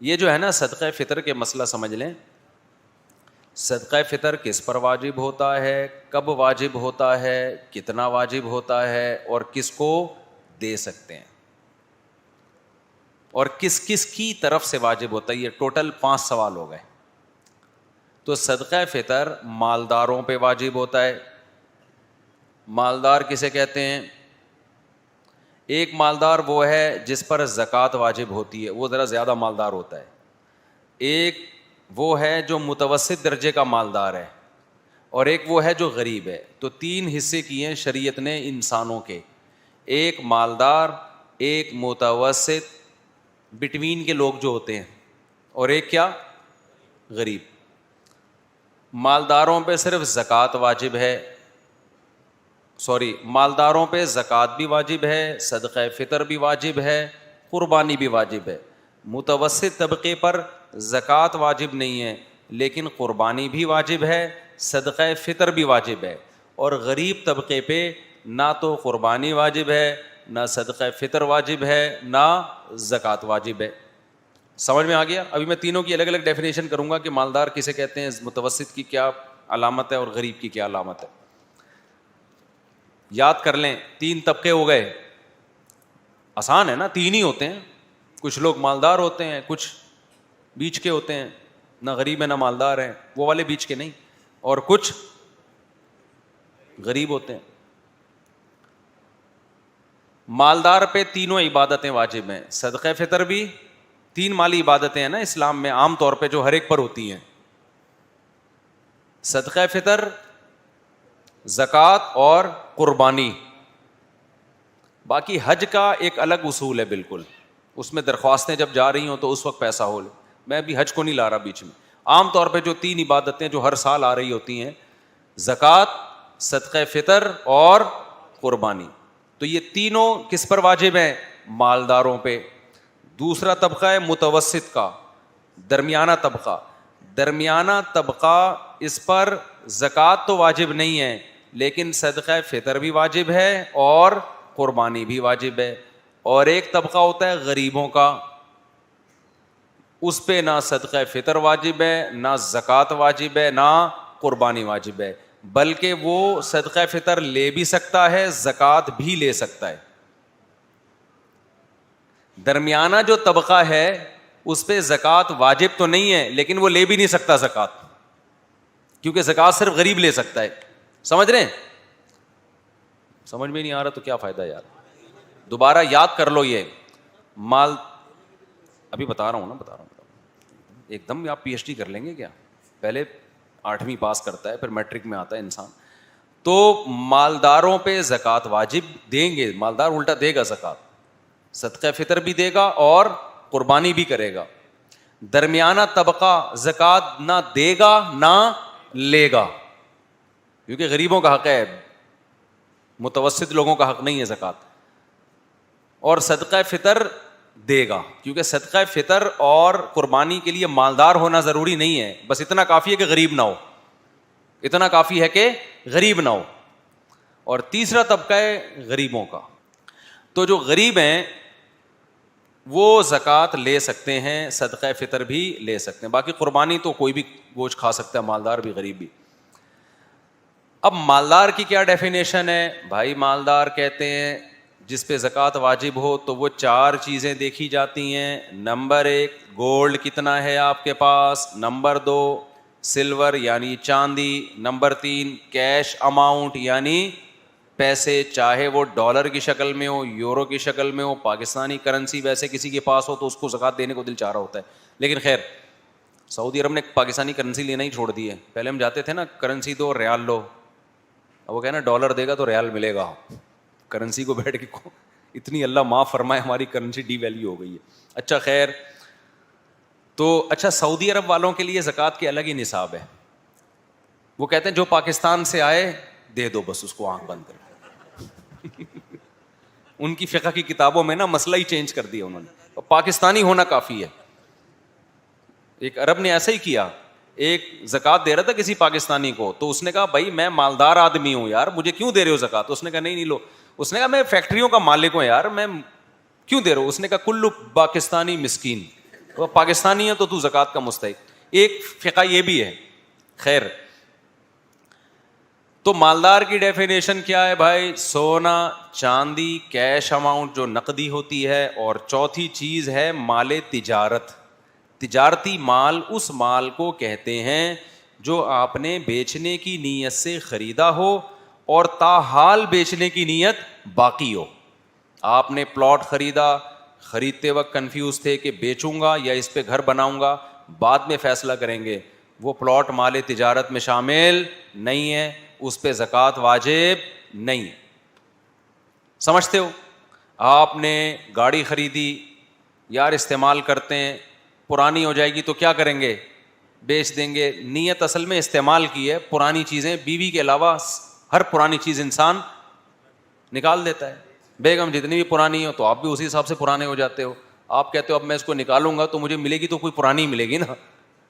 یہ جو ہے نا صدقہ فطر کے مسئلہ سمجھ لیں. صدقہ فطر کس پر واجب ہوتا ہے, کب واجب ہوتا ہے, کتنا واجب ہوتا ہے, اور کس کو دے سکتے ہیں, اور کس کس کی طرف سے واجب ہوتا ہے. یہ ٹوٹل 5 سوال ہو گئے. تو صدقہ فطر مالداروں پہ واجب ہوتا ہے. مالدار کسے کہتے ہیں؟ ایک مالدار وہ ہے جس پر زکوٰۃ واجب ہوتی ہے, وہ ذرا زیادہ مالدار ہوتا ہے. ایک وہ ہے جو متوسط درجے کا مالدار ہے, اور ایک وہ ہے جو غریب ہے. تو 3 حصے کیے ہیں شریعت نے انسانوں کے, ایک مالدار, ایک متوسط, بٹوین کے لوگ جو ہوتے ہیں, اور ایک کیا, غریب. مالداروں پہ صرف زکوٰۃ واجب ہے, مالداروں پہ زکوٰۃ بھی واجب ہے, صدقہ فطر بھی واجب ہے, قربانی بھی واجب ہے. متوسط طبقے پر زکوٰۃ واجب نہیں ہے لیکن قربانی بھی واجب ہے, صدقہ فطر بھی واجب ہے. اور غریب طبقے پہ نہ تو قربانی واجب ہے, نہ صدقہ فطر واجب ہے, نہ زکوٰۃ واجب ہے. سمجھ میں آ گیا؟ ابھی میں تینوں کی الگ الگ ڈیفینیشن کروں گا کہ مالدار کسے کہتے ہیں, متوسط کی کیا علامت ہے, اور غریب کی کیا علامت ہے. یاد کر لیں, 3 طبقے ہو گئے. آسان ہے نا, 3 ہی ہوتے ہیں. کچھ لوگ مالدار ہوتے ہیں, کچھ بیچ کے ہوتے ہیں, نہ غریب ہے نہ مالدار ہیں, وہ والے بیچ کے نہیں, اور کچھ غریب ہوتے ہیں. مالدار پہ تینوں عبادتیں واجب ہیں. صدقہ فطر بھی, 3 مالی عبادتیں ہیں نا اسلام میں عام طور پہ جو ہر ایک پر ہوتی ہیں, صدقہ فطر, زکوٰۃ اور قربانی. باقی حج کا ایک الگ اصول ہے بالکل, اس میں درخواستیں جب جا رہی ہوں تو اس وقت پیسہ ہو لے. میں بھی حج کو نہیں لا رہا بیچ میں. عام طور پہ جو 3 عبادتیں جو ہر سال آ رہی ہوتی ہیں, زکوٰۃ, صدقہ فطر اور قربانی, تو یہ تینوں کس پر واجب ہیں؟ مالداروں پہ. دوسرا طبقہ ہے متوسط کا, درمیانہ طبقہ. درمیانہ طبقہ, اس پر زکوٰۃ تو واجب نہیں ہے لیکن صدقہ فطر بھی واجب ہے اور قربانی بھی واجب ہے. اور ایک طبقہ ہوتا ہے غریبوں کا, اس پہ نہ صدقہ فطر واجب ہے, نہ زکوٰۃ واجب ہے, نہ قربانی واجب ہے, بلکہ وہ صدقہ فطر لے بھی سکتا ہے, زکوٰۃ بھی لے سکتا ہے. درمیانہ جو طبقہ ہے اس پہ زکوٰۃ واجب تو نہیں ہے لیکن وہ لے بھی نہیں سکتا زکوٰۃ, کیونکہ زکوٰۃ صرف غریب لے سکتا ہے. سمجھ رہے ہیں؟ سمجھ میں نہیں آ رہا تو کیا فائدہ یار, دوبارہ یاد کر لو. یہ مال ابھی بتا رہا ہوں, ایک دم آپ PhD کر لیں گے کیا؟ پہلے 8ویں پاس کرتا ہے پھر میٹرک میں آتا ہے انسان. تو مالداروں پہ زکوٰۃ واجب دیں گے, مالدار الٹا دے گا زکوٰۃ, صدقہ فطر بھی دے گا اور قربانی بھی کرے گا. درمیانہ طبقہ زکوٰۃ نہ دے گا نہ لے گا, کیونکہ غریبوں کا حق ہے, متوسط لوگوں کا حق نہیں ہے زکوٰۃ. اور صدقہ فطر دے گا, کیونکہ صدقہ فطر اور قربانی کے لیے مالدار ہونا ضروری نہیں ہے, بس اتنا کافی ہے کہ غریب نہ ہو, اتنا کافی ہے کہ غریب نہ ہو. اور تیسرا طبقہ ہے غریبوں کا. تو جو غریب ہیں وہ زکوٰۃ لے سکتے ہیں, صدقہ فطر بھی لے سکتے ہیں. باقی قربانی تو کوئی بھی گوشت کھا سکتا ہے, مالدار بھی غریب بھی. اب مالدار کی کیا ڈیفینیشن ہے بھائی؟ مالدار کہتے ہیں جس پہ زکوٰۃ واجب ہو تو وہ 4 چیزیں دیکھی جاتی ہیں. نمبر 1, گولڈ کتنا ہے آپ کے پاس. نمبر 2, سلور یعنی چاندی. نمبر 3, کیش اماؤنٹ یعنی پیسے, چاہے وہ ڈالر کی شکل میں ہو, یورو کی شکل میں ہو, پاکستانی کرنسی ویسے کسی کے پاس ہو تو اس کو زکوٰۃ دینے کو دل چاہ رہا ہوتا ہے. لیکن خیر سعودی عرب نے پاکستانی کرنسی لینا ہی چھوڑ دی ہے. پہلے ہم جاتے تھے نا, کرنسی دو ریال لو, اب وہ کہنا ڈالر دے گا تو ریال ملے گا. کرنسی کو بیٹھ کے اتنی اللہ معاف فرمائے ہماری کرنسی ڈی ویلیو ہو گئی ہے. اچھا خیر, تو اچھا سعودی عرب والوں کے لیے زکوٰۃ کی الگ ہی نصاب ہے. وہ کہتے ہیں جو پاکستان سے آئے دے دو بس اس کو آنکھ بند کر. ان کی فقہ کی کتابوں میں نا مسئلہ ہی چینج کر دیا انہوں نے, پاکستانی ہونا کافی ہے. ایک عرب نے ایسا ہی کیا, ایک زکوٰۃ دے رہا تھا کسی پاکستانی کو, تو اس نے کہا بھائی میں مالدار آدمی ہوں یار, مجھے کیوں دے رہے ہو زکوٰۃ؟ اس نے کہا نہیں لو. اس نے کہا میں فیکٹریوں کا مالک ہوں یار, میں کیوں دے رہا ہوں؟ اس نے کہا کلو پاکستانی مسکین, وہ پاکستانی ہے تو تو زکوٰۃ کا مستحق. ایک فقہ یہ بھی ہے. خیر, تو مالدار کی ڈیفینیشن کیا ہے بھائی؟ سونا چاندی کیش اماؤنٹ جو نقدی ہوتی ہے, اور چوتھی چیز ہے مال تجارت. تجارتی مال اس مال کو کہتے ہیں جو آپ نے بیچنے کی نیت سے خریدا ہو اور تاحال بیچنے کی نیت باقی ہو. آپ نے پلاٹ خریدا, خریدتے وقت کنفیوز تھے کہ بیچوں گا یا اس پہ گھر بناؤں گا, بعد میں فیصلہ کریں گے, وہ پلاٹ مال تجارت میں شامل نہیں ہے, اس پہ زکوٰۃ واجب نہیں. سمجھتے ہو؟ آپ نے گاڑی خریدی, یار استعمال کرتے ہیں, پرانی ہو جائے گی تو کیا کریں گے؟ بیچ دیں گے. نیت اصل میں استعمال کی ہے, پرانی چیزیں, بیوی کے علاوہ ہر پرانی چیز انسان نکال دیتا ہے. بیگم جتنی بھی پرانی ہو تو آپ بھی اسی حساب سے پرانے ہو جاتے ہو. آپ کہتے ہو اب میں اس کو نکالوں گا تو مجھے ملے گی تو کوئی پرانی ملے گی نا,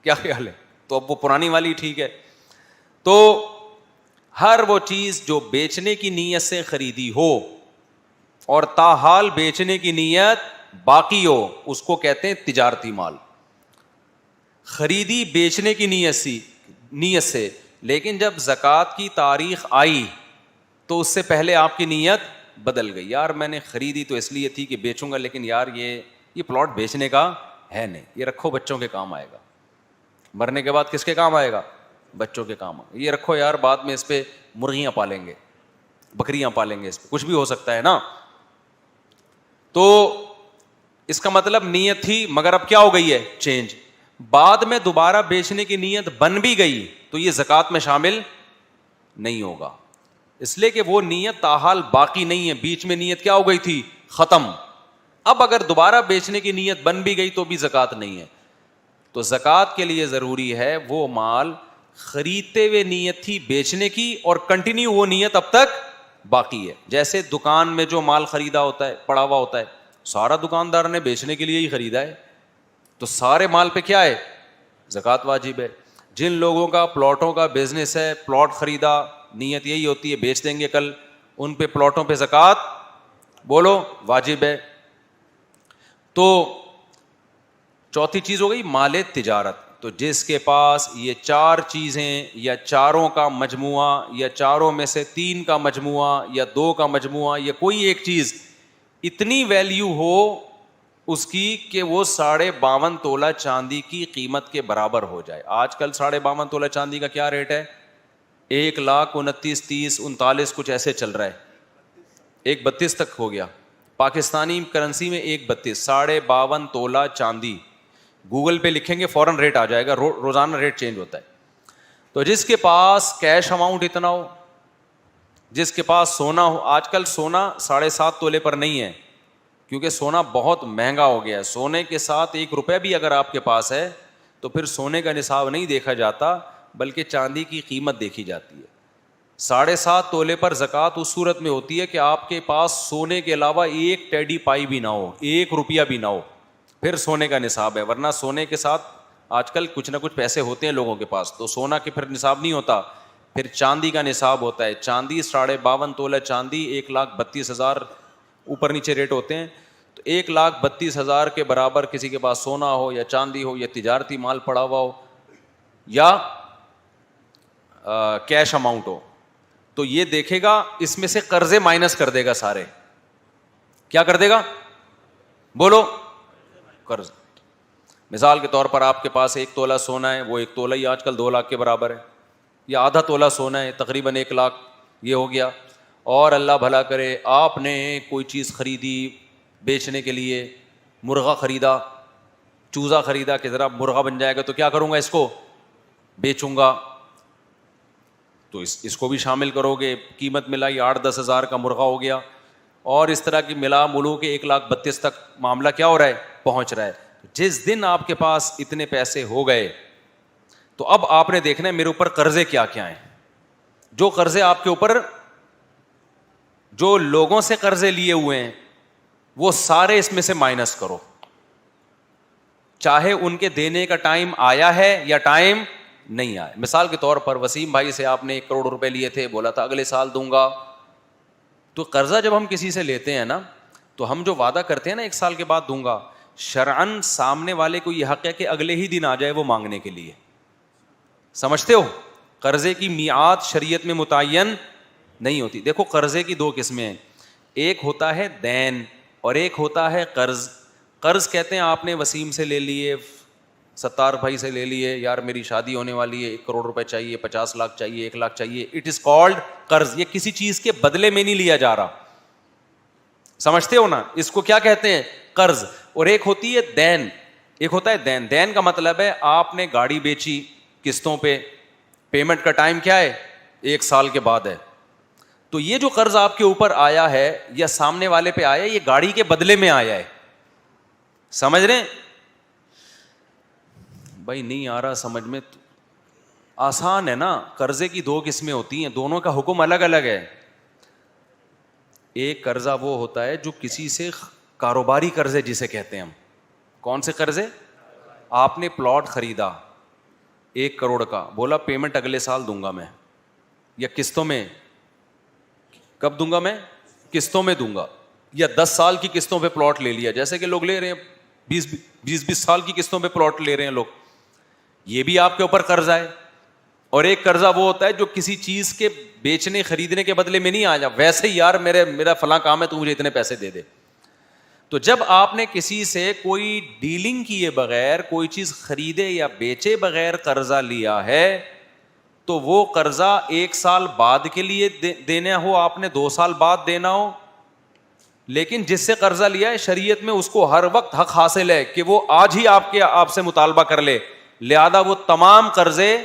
کیا خیال ہے؟ تو اب وہ پرانی والی ٹھیک ہے. تو ہر وہ چیز جو بیچنے کی نیت سے خریدی ہو اور تاحال بیچنے کی نیت باقی ہو, اس کو کہتے ہیں تجارتی مال. خریدی بیچنے کی نیت سے, لیکن جب زکوٰۃ کی تاریخ آئی تو اس سے پہلے آپ کی نیت بدل گئی. یار میں نے خریدی تو اس لیے تھی کہ بیچوں گا, لیکن یار یہ پلاٹ بیچنے کا ہے نہیں, یہ رکھو بچوں کے کام آئے گا. مرنے کے بعد کس کے کام آئے گا؟ بچوں کے کام. یہ رکھو یار, بعد میں اس پہ مرغیاں پالیں گے, بکریاں پالیں گے, اس پہ کچھ بھی ہو سکتا ہے نا. تو اس کا مطلب نیت تھی, مگر اب کیا ہو گئی ہے؟ چینج. بعد میں دوبارہ بیچنے کی نیت بن بھی گئی تو یہ زکوٰۃ میں شامل نہیں ہوگا, اس لیے کہ وہ نیت تاحال باقی نہیں ہے. بیچ میں نیت کیا ہو گئی تھی؟ ختم. اب اگر دوبارہ بیچنے کی نیت بن بھی گئی تو بھی زکوٰۃ نہیں ہے. تو زکوٰۃ کے لیے ضروری ہے وہ مال خریدتے ہوئے نیت تھی بیچنے کی اور کنٹینیو وہ نیت اب تک باقی ہے. جیسے دکان میں جو مال خریدا ہوتا ہے, پڑا ہوا ہوتا ہے, سارا دکاندار نے بیچنے کے لیے ہی خریدا ہے, تو سارے مال پہ کیا ہے؟ زکوٰۃ واجب ہے. جن لوگوں کا پلاٹوں کا بزنس ہے, پلاٹ خریدا, نیت یہی ہوتی ہے بیچ دیں گے کل, ان پہ پلاٹوں پہ زکوٰۃ بولو واجب ہے. تو چوتھی چیز ہو گئی مال تجارت. تو جس کے پاس یہ چار چیزیں یا چاروں کا مجموعہ یا چاروں میں سے تین کا مجموعہ یا دو کا مجموعہ یا کوئی ایک چیز اتنی ویلیو ہو اس کی کہ وہ 52.5 تولہ چاندی کی قیمت کے برابر ہو جائے. آج کل 52.5 تولہ چاندی کا کیا ریٹ ہے؟ 1,29,30 39 کچھ ایسے چل رہا ہے, 1,32 تک ہو گیا. پاکستانی کرنسی میں 1,32 52.5 تولہ چاندی. گوگل پہ لکھیں گے فوراً ریٹ آ جائے گا, روزانہ ریٹ چینج ہوتا ہے. تو جس کے پاس کیش اماؤنٹ اتنا ہو, جس کے پاس سونا ہو, آج کل سونا 7.5 تولے پر نہیں ہے کیونکہ سونا بہت مہنگا ہو گیا ہے. سونے کے ساتھ 1 روپے بھی اگر آپ کے پاس ہے تو پھر سونے کا نصاب نہیں دیکھا جاتا بلکہ چاندی کی قیمت دیکھی جاتی ہے. 7.5 تولے پر زکوٰۃ اس صورت میں ہوتی ہے کہ آپ کے پاس سونے کے علاوہ ایک ٹیڈی پائی بھی نہ ہو, 1 روپیہ بھی نہ ہو, پھر سونے کا نصاب ہے. ورنہ سونے کے ساتھ آج کل کچھ نہ کچھ پیسے ہوتے ہیں لوگوں کے پاس, تو سونا کے پھر نصاب نہیں ہوتا, پھر چاندی کا نصاب ہوتا ہے. چاندی 52.5 تولہ چاندی 1,32,000 اوپر نیچے ریٹ ہوتے ہیں. تو 1,32,000 کے برابر کسی کے پاس سونا ہو یا چاندی ہو یا تجارتی مال پڑا ہوا ہو یا کیش اماؤنٹ ہو, تو یہ دیکھے گا اس میں سے قرضے مائنس کر دے گا سارے. کیا کر دے گا؟ بولو, قرض. مثال کے طور پر آپ کے پاس 1 تولہ سونا ہے, وہ 1 تولہ ہی آج کل 2 لاکھ کے برابر ہے, یا آدھا تولہ سونا ہے تقریباً 1 لاکھ, یہ ہو گیا. اور اللہ بھلا کرے آپ نے کوئی چیز خریدی بیچنے کے لیے, مرغا خریدا, چوزا خریدا کہ ذرا مرغا بن جائے گا تو کیا کروں گا, اس کو بیچوں گا, تو اس کو بھی شامل کرو گے. قیمت ملائی 8-10 ہزار کا مرغا ہو گیا, اور اس طرح کی ملا ملو کے 1,32,000 تک معاملہ کیا ہو رہا ہے, پہنچ رہا ہے. جس دن آپ کے پاس اتنے پیسے ہو گئے تو اب آپ نے دیکھنا ہے میرے اوپر قرضے کیا کیا ہیں. جو قرضے آپ کے اوپر, جو لوگوں سے قرضے لیے ہوئے ہیں وہ سارے اس میں سے مائنس کرو, چاہے ان کے دینے کا ٹائم آیا ہے یا ٹائم نہیں آیا. مثال کے طور پر وسیم بھائی سے آپ نے 1 کروڑ روپے لیے تھے, بولا تھا اگلے سال دوں گا. تو قرضہ جب ہم کسی سے لیتے ہیں نا تو ہم جو وعدہ کرتے ہیں نا 1 سال کے بعد دوں گا, شرعن سامنے والے کو یہ حق ہے کہ اگلے ہی دن آ جائے وہ مانگنے کے لیے. سمجھتے ہو؟ قرضے کی میعاد شریعت میں متعین نہیں ہوتی. دیکھو قرضے کی دو قسمیں ہیں, ایک ہوتا ہے دین اور ایک ہوتا ہے قرض. قرض کہتے ہیں آپ نے وسیم سے لے لیے, ستار بھائی سے لے لیے, یار میری شادی ہونے والی ہے, 1 کروڑ روپے چاہیے, 50 لاکھ چاہیے, 1 لاکھ چاہیے. اٹ از کالڈ قرض. یہ کسی چیز کے بدلے میں نہیں لیا جا رہا. سمجھتے ہو نا؟ اس کو کیا کہتے ہیں؟ قرض. اور ایک ہوتی ہے دین, ایک ہوتا ہے دین. دین کا مطلب ہے آپ نے گاڑی بیچی قسطوں پہ, پیمنٹ کا ٹائم کیا ہے؟ 1 سال کے بعد ہے. تو یہ جو قرض آپ کے اوپر آیا ہے یا سامنے والے پہ آیا ہے, یہ گاڑی کے بدلے میں آیا ہے. سمجھ رہے ہیں بھائی؟ نہیں آ رہا سمجھ میں؟ آسان ہے نا. قرضے کی دو قسمیں ہوتی ہیں, دونوں کا حکم الگ الگ ہے. ایک قرضہ وہ ہوتا ہے جو کسی سے کاروباری قرضے جسے کہتے ہیں ہم. کون سے قرضے؟ آپ نے پلاٹ خریدا 1 کروڑ کا, بولا پیمنٹ اگلے سال دوں گا میں, یا قسطوں میں. کب دوں گا میں؟ قسطوں میں دوں گا. یا 10 سال کی قسطوں پہ پلاٹ لے لیا, جیسے کہ لوگ لے رہے ہیں 20 سال کی قسطوں پہ پلاٹ لے رہے ہیں لوگ. یہ بھی آپ کے اوپر قرضہ ہے. اور ایک قرضہ وہ ہوتا ہے جو کسی چیز کے بیچنے خریدنے کے بدلے میں نہیں آیا, ویسے ہی یار میرا فلاں کام ہے تو مجھے اتنے پیسے دے دے. تو جب آپ نے کسی سے کوئی ڈیلنگ کیے بغیر کوئی چیز خریدے یا بیچے بغیر قرضہ لیا ہے, تو وہ قرضہ 1 سال بعد کے لیے دینا ہو, آپ نے 2 سال بعد دینا ہو, لیکن جس سے قرضہ لیا ہے شریعت میں اس کو ہر وقت حق حاصل ہے کہ وہ آج ہی آپ سے مطالبہ کر لے. لہذا وہ تمام قرضے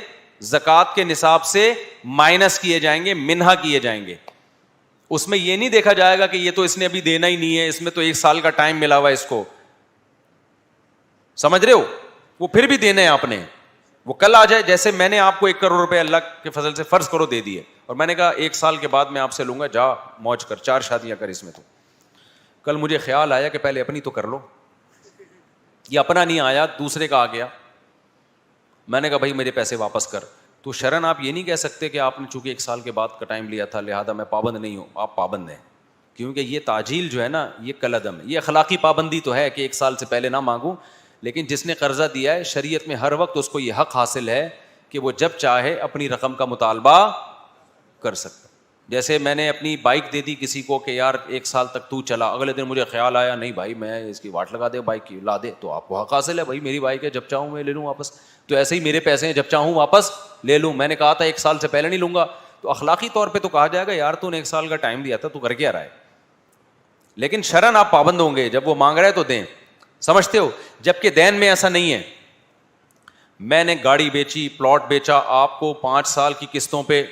زکوٰۃ کے نصاب سے مائنس کیے جائیں گے, منہا کیے جائیں گے. اس میں یہ نہیں دیکھا جائے گا کہ یہ تو اس نے ابھی دینا ہی نہیں ہے, اس میں تو 1 سال کا ٹائم ملا ہوا ہے اس کو. سمجھ رہے ہو؟ وہ پھر بھی دینا ہے آپ نے. وہ کل آ جائے, جیسے میں نے آپ کو 1 کروڑ روپے اللہ کے فضل سے فرض کرو دے دیے, اور میں نے کہا 1 سال کے بعد میں آپ سے لوں گا, جا موج کر, 4 شادیاں کر اس میں. تو کل مجھے خیال آیا کہ پہلے اپنی تو کر لو. یہ اپنا نہیں آیا, دوسرے کا آ گیا. میں نے کہا بھائی میرے پیسے واپس کر. تو شرن آپ یہ نہیں کہہ سکتے کہ آپ نے چونکہ 1 سال کے بعد کا ٹائم لیا تھا لہذا میں پابند نہیں ہوں. آپ پابند ہیں, کیونکہ یہ تعجیل جو ہے نا یہ کالعدم ہے. یہ اخلاقی پابندی تو ہے کہ 1 سال سے پہلے نہ مانگوں, لیکن جس نے قرضہ دیا ہے شریعت میں ہر وقت اس کو یہ حق حاصل ہے کہ وہ جب چاہے اپنی رقم کا مطالبہ کر سکتا. جیسے میں نے اپنی بائک دے دی کسی کو کہ یار 1 سال تک تو چلا, اگلے دن مجھے خیال آیا نہیں بھائی میں اس کی واٹ لگا دے بائک کی, لا دے, تو آپ کو حق حاصل ہے بھائی میری بائک ہے, جب چاہوں میں لے لوں واپس. تو ایسے ہی میرے پیسے ہیں, جب چاہوں واپس لے لوں. میں نے کہا تھا 1 سال سے پہلے نہیں لوں گا, تو اخلاقی طور پہ تو کہا جائے گا یار تو نے 1 سال کا ٹائم دیا تھا, تو کر کے رہا ہے. لیکن شرن آپ پابند ہوں گے, جب وہ مانگ رہا ہے تو دیں. سمجھتے ہو؟ جبکہ دین میں ایسا نہیں ہے. میں نے گاڑی بیچی, پلاٹ بیچا, آپ کو 5 سال کی قسطوں پہ,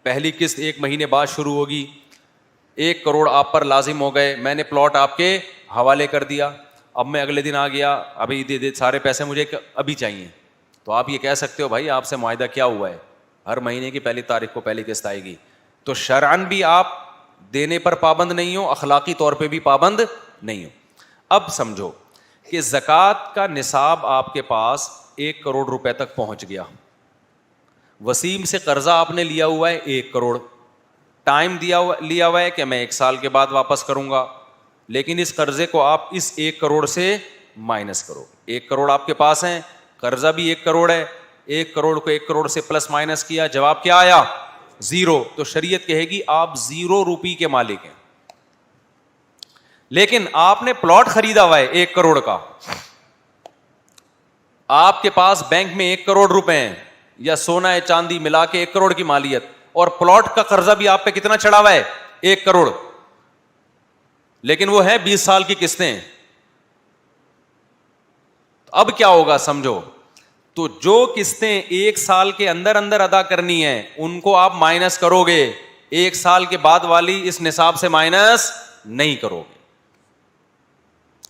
پہلی قسط 1 مہینے بعد شروع ہوگی, 1 کروڑ آپ پر لازم ہو گئے, میں نے پلاٹ آپ کے حوالے کر دیا. اب میں اگلے دن آ گیا, ابھی دے سارے پیسے مجھے ابھی چاہیے. تو آپ یہ کہہ سکتے ہو بھائی آپ سے معاہدہ کیا ہوا ہے, ہر مہینے کی پہلی تاریخ کو پہلی قسط آئے گی. تو شرعاً بھی آپ دینے پر پابند نہیں ہو, اخلاقی طور پہ بھی پابند نہیں ہو. اب سمجھو کہ زکوٰۃ کا نصاب آپ کے پاس 1 کروڑ روپے تک پہنچ گیا. وسیم سے قرضہ آپ نے لیا ہوا ہے 1 کروڑ, ٹائم لیا ہوا ہے کہ میں 1 سال کے بعد واپس کروں گا, لیکن اس قرضے کو آپ اس 1 کروڑ سے مائنس کرو. 1 کروڑ آپ کے پاس ہیں, قرضہ بھی 1 کروڑ ہے, 1 کروڑ کو 1 کروڑ سے پلس مائنس کیا, جواب کیا آیا؟ 0. تو شریعت کہے گی آپ 0 روپی کے مالک ہیں. لیکن آپ نے پلاٹ خریدا ہوا ہے 1 کروڑ کا, آپ کے پاس بینک میں 1 کروڑ روپے ہیں, یا سونا ہے چاندی ملا کے 1 کروڑ کی مالیت, اور پلاٹ کا قرضہ بھی آپ پہ کتنا چڑھا ہوا ہے؟ 1 کروڑ, لیکن وہ ہے 20 سال کی قسطیں. اب کیا ہوگا سمجھو. تو جو قسطیں 1 سال کے اندر اندر ادا کرنی ہے ان کو آپ مائنس کرو گے, 1 سال کے بعد والی اس نصاب سے مائنس نہیں کرو گے.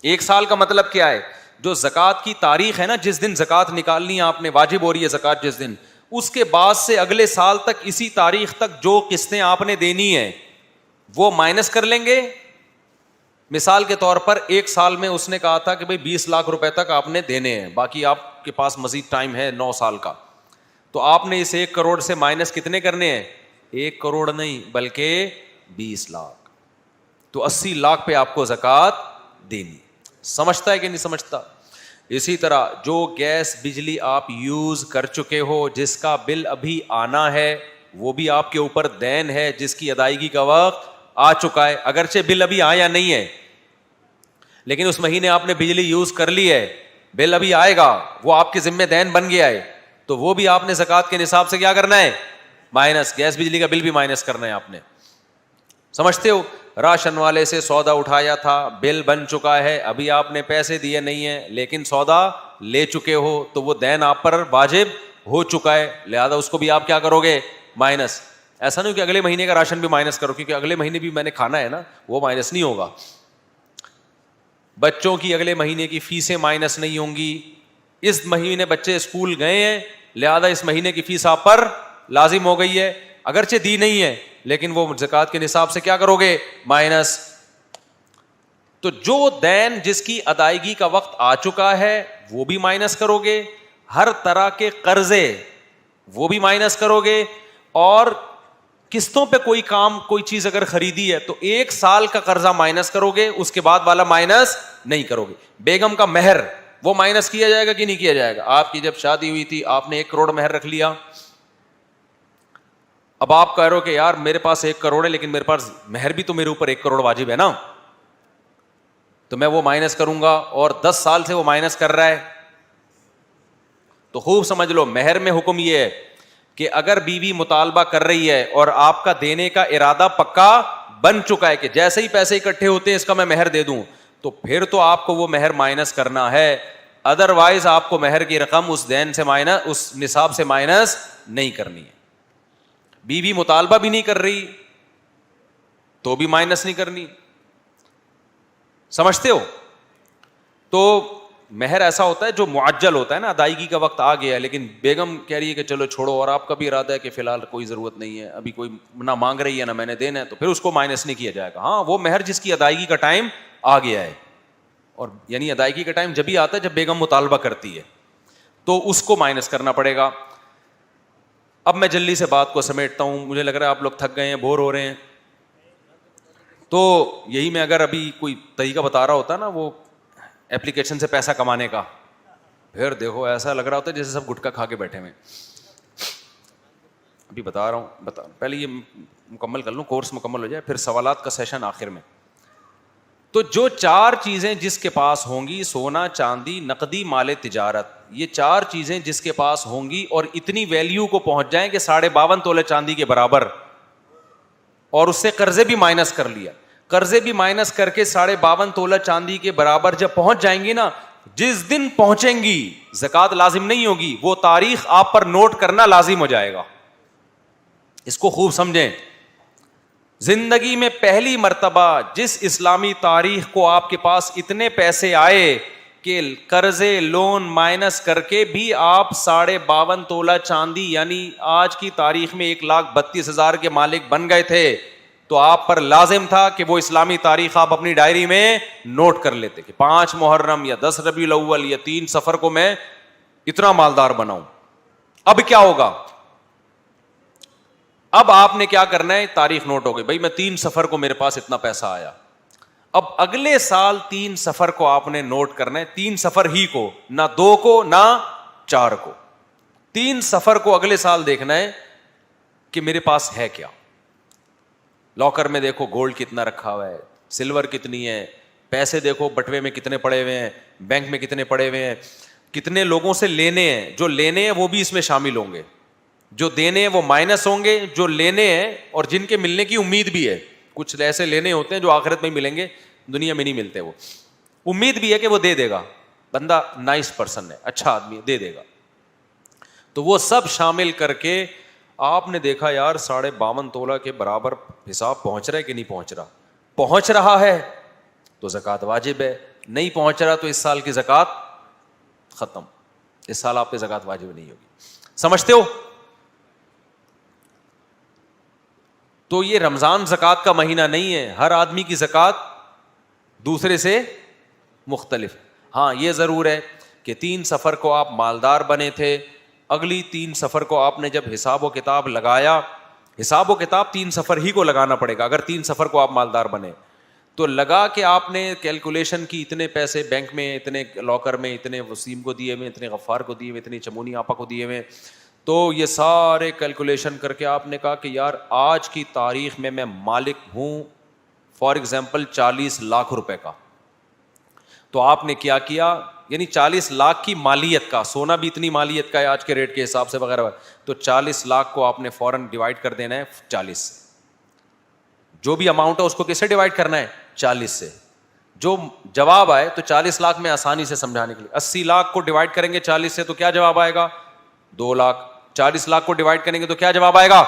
1 سال کا مطلب کیا ہے؟ جو زکوٰۃ کی تاریخ ہے نا, جس دن زکوٰۃ نکالنی ہے آپ نے, واجب ہو رہی ہے زکوٰۃ جس دن, اس کے بعد سے اگلے سال تک اسی تاریخ تک جو قسطیں آپ نے دینی ہے وہ مائنس کر لیں گے. مثال کے طور پر 1 سال میں اس نے کہا تھا کہ بھائی 20 لاکھ روپے تک آپ نے دینے ہیں, باقی آپ کے پاس مزید ٹائم ہے 9 سال کا, تو آپ نے اس 1 کروڑ سے مائنس کتنے کرنے ہیں؟ 1 کروڑ نہیں بلکہ 20 لاکھ. تو 80 لاکھ پہ آپ کو زکوٰۃ دینی. سمجھتا ہے کہ نہیں سمجھتا؟ اسی طرح جو گیس بجلی آپ یوز کر چکے ہو، جس کا بل ابھی آنا ہے، وہ بھی آپ کے اوپر دین ہے جس کی ادائیگی کا وقت آ چکا ہے. اگرچہ بل ابھی آیا نہیں ہے لیکن اس مہینے آپ نے بجلی یوز کر لی ہے، بل ابھی آئے گا، وہ آپ کے ذمہ دین بن گیا ہے، تو وہ بھی آپ نے زکوٰۃ کے نصاب سے کیا کرنا ہے؟ مائنس. گیس بجلی کا بل بھی مائنس کرنا ہے آپ نے. سمجھتے ہو؟ راشن والے سے سودا اٹھایا تھا، بل بن چکا ہے، ابھی آپ نے پیسے دیے نہیں ہیں لیکن سودا لے چکے ہو، تو وہ دین آپ پر واجب ہو چکا ہے، لہذا اس کو بھی آپ کیا کرو گے؟ مائنس. ایسا نہیں کہ اگلے مہینے کا راشن بھی مائنس کرو، کیونکہ اگلے مہینے بھی میں نے کھانا ہے نا، وہ مائنس نہیں ہوگا. بچوں کی اگلے مہینے کی فیسیں مائنس نہیں ہوں گی. اس مہینے بچے اسکول گئے ہیں لہذا اس مہینے کی فیس آپ پر لازم ہو گئی ہے، اگرچہ دی نہیں ہے لیکن وہ زکوٰۃ کے نصاب سے کیا کرو گے؟ مائنس. تو جو دین جس کی ادائیگی کا وقت آ چکا ہے وہ بھی مائنس کرو گے، ہر طرح کے قرضے وہ بھی مائنس کرو گے، اور قسطوں پہ کوئی کام کوئی چیز اگر خریدی ہے تو 1 سال کا قرضہ مائنس کرو گے، اس کے بعد والا مائنس نہیں کرو گے. بیگم کا مہر وہ مائنس کیا جائے گا کہ نہیں کیا جائے گا؟ آپ کی جب شادی ہوئی تھی آپ نے 1 کروڑ مہر رکھ لیا، اب آپ کہہ رہے ہو کہ یار میرے پاس 1 کروڑ ہے لیکن میرے پاس مہر بھی تو میرے اوپر 1 کروڑ واجب ہے نا، تو میں وہ مائنس کروں گا، اور 10 سال سے وہ مائنس کر رہا ہے. تو خوب سمجھ لو، مہر میں حکم یہ ہے کہ اگر بیوی مطالبہ کر رہی ہے اور آپ کا دینے کا ارادہ پکا بن چکا ہے کہ جیسے ہی پیسے اکٹھے ہوتے ہیں اس کا میں مہر دے دوں، تو پھر تو آپ کو وہ مہر مائنس کرنا ہے. ادروائز آپ کو مہر کی رقم اس دین سے مائنس، اس نصاب سے مائنس نہیں کرنی ہے. بیوی مطالبہ بھی نہیں کر رہی تو بھی مائنس نہیں کرنی. سمجھتے ہو؟ تو مہر ایسا ہوتا ہے جو معجل ہوتا ہے نا، ادائیگی کا وقت آ گیا ہے لیکن بیگم کہہ رہی ہے کہ چلو چھوڑو، اور آپ کا بھی ارادہ ہے کہ فی الحال کوئی ضرورت نہیں ہے، ابھی کوئی نہ مانگ رہی ہے نہ میں نے دینا ہے، تو پھر اس کو مائنس نہیں کیا جائے گا. ہاں وہ مہر جس کی ادائیگی کا ٹائم آ گیا ہے، اور یعنی ادائیگی کا ٹائم جب ہی آتا ہے جب بیگم مطالبہ کرتی ہے تو اس کو مائنس کرنا پڑے گا. اب میں جلدی سے بات کو سمیٹتا ہوں، مجھے لگ رہا ہے آپ لوگ تھک گئے ہیں، بور ہو رہے ہیں. تو یہی میں اگر ابھی کوئی طریقہ بتا رہا ہوتا نا وہ ایپلیکیشن سے پیسہ کمانے کا، پھر دیکھو ایسا لگ رہا ہوتا ہے جیسے سب گٹکا کھا کے بیٹھے ہوئے. ابھی بتا رہا ہوں، پہلے یہ مکمل کر لوں، کورس مکمل ہو جائے پھر سوالات کا سیشن آخر میں. تو جو 4 چیزیں جس کے پاس ہوں گی، سونا، چاندی، نقدی، مال تجارت، یہ 4 چیزیں جس کے پاس ہوں گی اور اتنی ویلیو کو پہنچ جائیں کہ 52.5 تولے چاندی کے برابر، اور اس سے قرضے بھی مائنس کر لیا، قرضے بھی مائنس کر کے 52.5 تولہ چاندی کے برابر جب پہنچ جائیں گی نا، جس دن پہنچیں گی زکوٰۃ لازم نہیں ہوگی، وہ تاریخ آپ پر نوٹ کرنا لازم ہو جائے گا. اس کو خوب سمجھیں. زندگی میں پہلی مرتبہ جس اسلامی تاریخ کو آپ کے پاس اتنے پیسے آئے کہ قرضے لون مائنس کر کے بھی آپ 52.5 تولہ چاندی یعنی آج کی تاریخ میں 1,32,000 کے مالک بن گئے تھے، تو آپ پر لازم تھا کہ وہ اسلامی تاریخ آپ اپنی ڈائری میں نوٹ کر لیتے کہ 5 محرم یا 10 ربیع الاول یا 3 صفر کو میں اتنا مالدار بناؤں. اب کیا ہوگا؟ اب آپ نے کیا کرنا ہے؟ تاریخ نوٹ ہو گئی، بھائی میں 3 صفر کو میرے پاس اتنا پیسہ آیا. اب اگلے سال 3 صفر کو آپ نے نوٹ کرنا ہے، 3 صفر ہی کو، نہ 2 کو نہ 4 کو. 3 صفر کو اگلے سال دیکھنا ہے کہ میرے پاس ہے کیا. لاکر میں دیکھو گولڈ کتنا رکھا ہوا ہے، سلور کتنی ہے، پیسے دیکھو بٹوے میں کتنے پڑے ہوئے ہیں، بینک میں کتنے پڑے ہوئے ہیں، کتنے لوگوں سے لینے ہیں. جو لینے ہیں وہ بھی اس میں شامل ہوں گے، جو دینے ہیں وہ مائنس ہوں گے، جو لینے ہیں اور جن کے ملنے کی امید بھی ہے. کچھ ایسے لینے ہوتے ہیں جو آخرت میں ملیں گے، دنیا میں نہیں ملتے، وہ امید بھی ہے کہ وہ دے دے گا، بندہ نائس پرسن ہے، اچھا آدمی دے دے گا. تو وہ سب شامل کر کے آپ نے دیکھا یار 52.5 تولہ کے برابر حساب پہنچ رہا ہے کہ نہیں پہنچ رہا. پہنچ رہا ہے تو زکوٰۃ واجب ہے، نہیں پہنچ رہا تو اس سال کی زکوٰۃ ختم، اس سال آپ پہ زکوٰۃ واجب نہیں ہوگی. سمجھتے ہو؟ تو یہ رمضان زکوٰۃ کا مہینہ نہیں ہے، ہر آدمی کی زکوٰۃ دوسرے سے مختلف. ہاں یہ ضرور ہے کہ 3 صفر کو آپ مالدار بنے تھے، اگلی 3 صفر کو آپ نے جب حساب و کتاب لگایا، حساب و کتاب 3 صفر ہی کو لگانا پڑے گا اگر 3 صفر کو آپ مالدار بنے. تو لگا کہ آپ نے کیلکولیشن کی اتنے پیسے بینک میں, اتنے لاکر میں, اتنے وسیم کو دیے ہوئے, اتنے غفار کو دیے ہوئے, اتنی چمونی آپا کو دیے ہوئے, تو یہ سارے کیلکولیشن کر کے آپ نے کہا کہ یار آج کی تاریخ میں مالک ہوں فار ایگزامپل 40 لاکھ روپے کا. تو آپ نے کیا کیا, یعنی 40 لاکھ کی مالیت کا, سونا بھی اتنی مالیت کا ہے آج کے ریٹ کے حساب سے وغیرہ, تو 40 لاکھ کو آپ نے فوراً ڈیوائڈ کر دینا ہے 40 سے. جو بھی اماؤنٹ ہے اس کو کس سے ڈیوائڈ کرنا ہے, 40 سے. جو جواب آئے تو 40 لاکھ میں آسانی سے سمجھانے کے لیے 80 لاکھ کو ڈیوائڈ کریں گے 40 سے تو کیا جواب آئے گا, 2 لاکھ. 40 لاکھ کو ڈیوائڈ کریں گے تو کیا جواب آئے گا,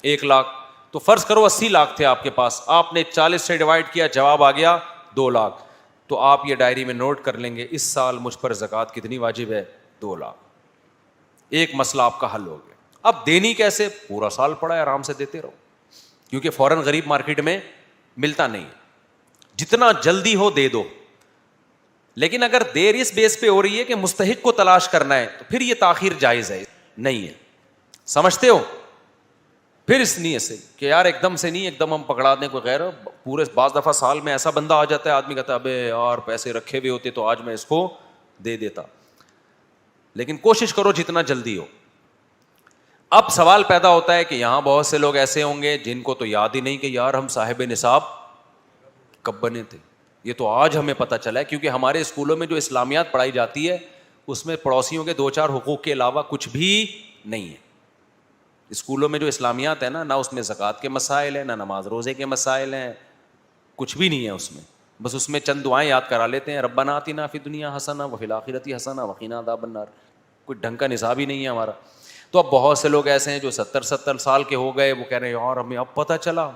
1 لاکھ. تو فرض کرو 80 لاکھ تھے آپ کے پاس, آپ نے 40 سے ڈیوائڈ کیا, جواب آ گیا 2 لاکھ. تو آپ یہ ڈائری میں نوٹ کر لیں گے اس سال مجھ پر زکوٰۃ کتنی واجب ہے, 2 لاکھ. ایک مسئلہ آپ کا حل ہو گیا. اب دینی کیسے, پورا سال پڑا ہے آرام سے دیتے رہو, کیونکہ فوراً غریب مارکیٹ میں ملتا نہیں ہے. جتنا جلدی ہو دے دو, لیکن اگر دیر اس بیس پہ ہو رہی ہے کہ مستحق کو تلاش کرنا ہے تو پھر یہ تاخیر جائز ہے نہیں ہے. سمجھتے ہو, پھر اس نیت سے کہ یار ایک دم سے نہیں, ایک دم ہم پکڑا دیں کوئی غیر, پورے بعض دفعہ سال میں ایسا بندہ آ جاتا ہے آدمی کہتا ہے ابے یار پیسے رکھے ہوئے ہوتے تو آج میں اس کو دے دیتا. لیکن کوشش کرو جتنا جلدی ہو. اب سوال پیدا ہوتا ہے کہ یہاں بہت سے لوگ ایسے ہوں گے جن کو تو یاد ہی نہیں کہ یار ہم صاحب نصاب کب بنے تھے. یہ تو آج ہمیں پتہ چلا ہے, کیونکہ ہمارے اسکولوں میں جو اسلامیات پڑھائی جاتی ہے اس میں پڑوسیوں کے 2-4 حقوق کے علاوہ کچھ بھی نہیں ہے. اسکولوں میں جو اسلامیات ہے نا, نہ اس میں زکوٰۃ کے مسائل ہیں, نہ نماز روزے کے مسائل ہیں, کچھ بھی نہیں ہے اس میں. بس اس میں چند دعائیں یاد کرا لیتے ہیں, ربنا آتنا فی الدنیا حسنہ وفی الآخرۃ حسنہ وقنا عذاب النار. کوئی ڈھنگ کا نصاب ہی نہیں ہے ہمارا. تو اب بہت سے لوگ ایسے ہیں جو 70 سال کے ہو گئے, وہ کہہ رہے ہیں یار ہمیں اب پتہ چلا,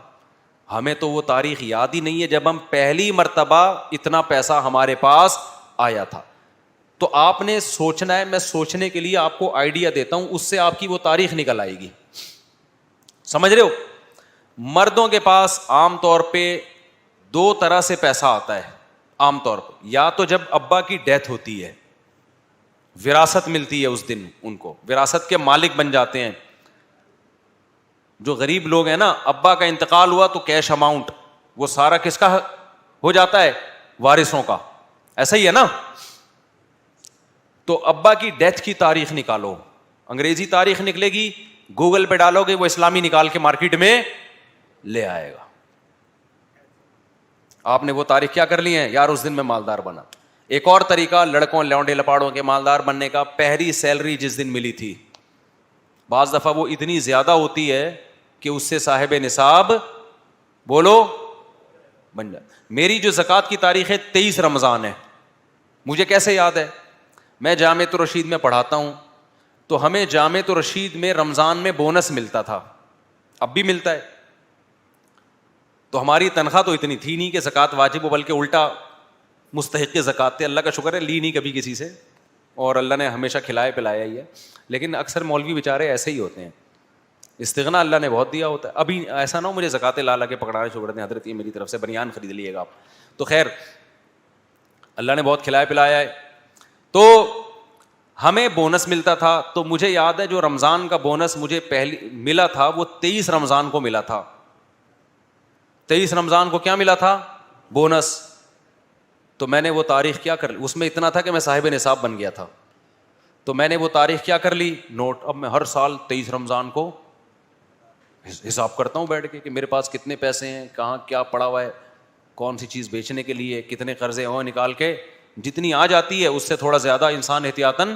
ہمیں تو وہ تاریخ یاد ہی نہیں ہے جب ہم پہلی مرتبہ اتنا پیسہ ہمارے پاس آیا تھا. تو آپ نے سوچنا ہے, میں سوچنے کے لیے آپ کو آئیڈیا دیتا ہوں, اس سے آپ کی وہ تاریخ نکل آئے گی. سمجھ رہے ہو, مردوں کے پاس عام طور پہ 2 طرح سے پیسہ آتا ہے عام طور پہ. یا تو جب ابا کی ڈیتھ ہوتی ہے, وراثت ملتی ہے اس دن, ان کو وراثت کے مالک بن جاتے ہیں. جو غریب لوگ ہیں نا, ابا کا انتقال ہوا تو کیش اماؤنٹ وہ سارا کس کا ہو جاتا ہے, وارثوں کا. ایسا ہی ہے نا. تو ابا کی ڈیتھ کی تاریخ نکالو, انگریزی تاریخ نکلے گی, گوگل پہ ڈالو گے وہ اسلامی نکال کے مارکیٹ میں لے آئے گا. آپ نے وہ تاریخ کیا کر لی ہے, یار اس دن میں مالدار بنا. ایک اور طریقہ لڑکوں لونڈے لپاڑوں کے مالدار بننے کا, پہلی سیلری جس دن ملی تھی, بعض دفعہ وہ اتنی زیادہ ہوتی ہے کہ اس سے صاحب نصاب بولو بن جائے. میری جو زکوٰۃ کی تاریخ ہے 23 رمضان ہے. مجھے کیسے یاد ہے, میں جامعۃ الرشید میں پڑھاتا ہوں, تو ہمیں جامعۃ الرشید میں رمضان میں بونس ملتا تھا, اب بھی ملتا ہے. تو ہماری تنخواہ تو اتنی تھی نہیں کہ زکوٰۃ واجب ہو, بلکہ الٹا مستحق کے زکوٰۃ تھے. اللہ کا شکر ہے لی نہیں کبھی کسی سے, اور اللہ نے ہمیشہ کھلائے پلایا ہی ہے. لیکن اکثر مولوی بیچارے ایسے ہی ہوتے ہیں, استغنا اللہ نے بہت دیا ہوتا ہے. ابھی ایسا نہ ہو مجھے زکوٰۃ لا لا کے پکڑانے شروع کرتے ہیں, حضرت یہ میری طرف سے بنیان خرید لیے گا آپ. تو خیر اللہ نے بہت کھلایا پلایا ہے. تو ہمیں بونس ملتا تھا. تو مجھے یاد ہے جو رمضان کا بونس مجھے پہلی ملا تھا وہ 23 رمضان کو ملا تھا. 23 رمضان کو کیا ملا تھا, بونس. تو میں نے وہ تاریخ کیا کر لی, اس میں اتنا تھا کہ میں صاحب نصاب بن گیا تھا. تو میں نے وہ تاریخ کیا کر لی, نوٹ. اب میں ہر سال 23 رمضان کو حساب کرتا ہوں بیٹھ کے کہ میرے پاس کتنے پیسے ہیں, کہاں کیا پڑا ہوا ہے, کون سی چیز بیچنے کے لیے, کتنے قرضے ہوں, نکال کے جتنی آ جاتی ہے اس سے تھوڑا زیادہ انسان احتیاطاً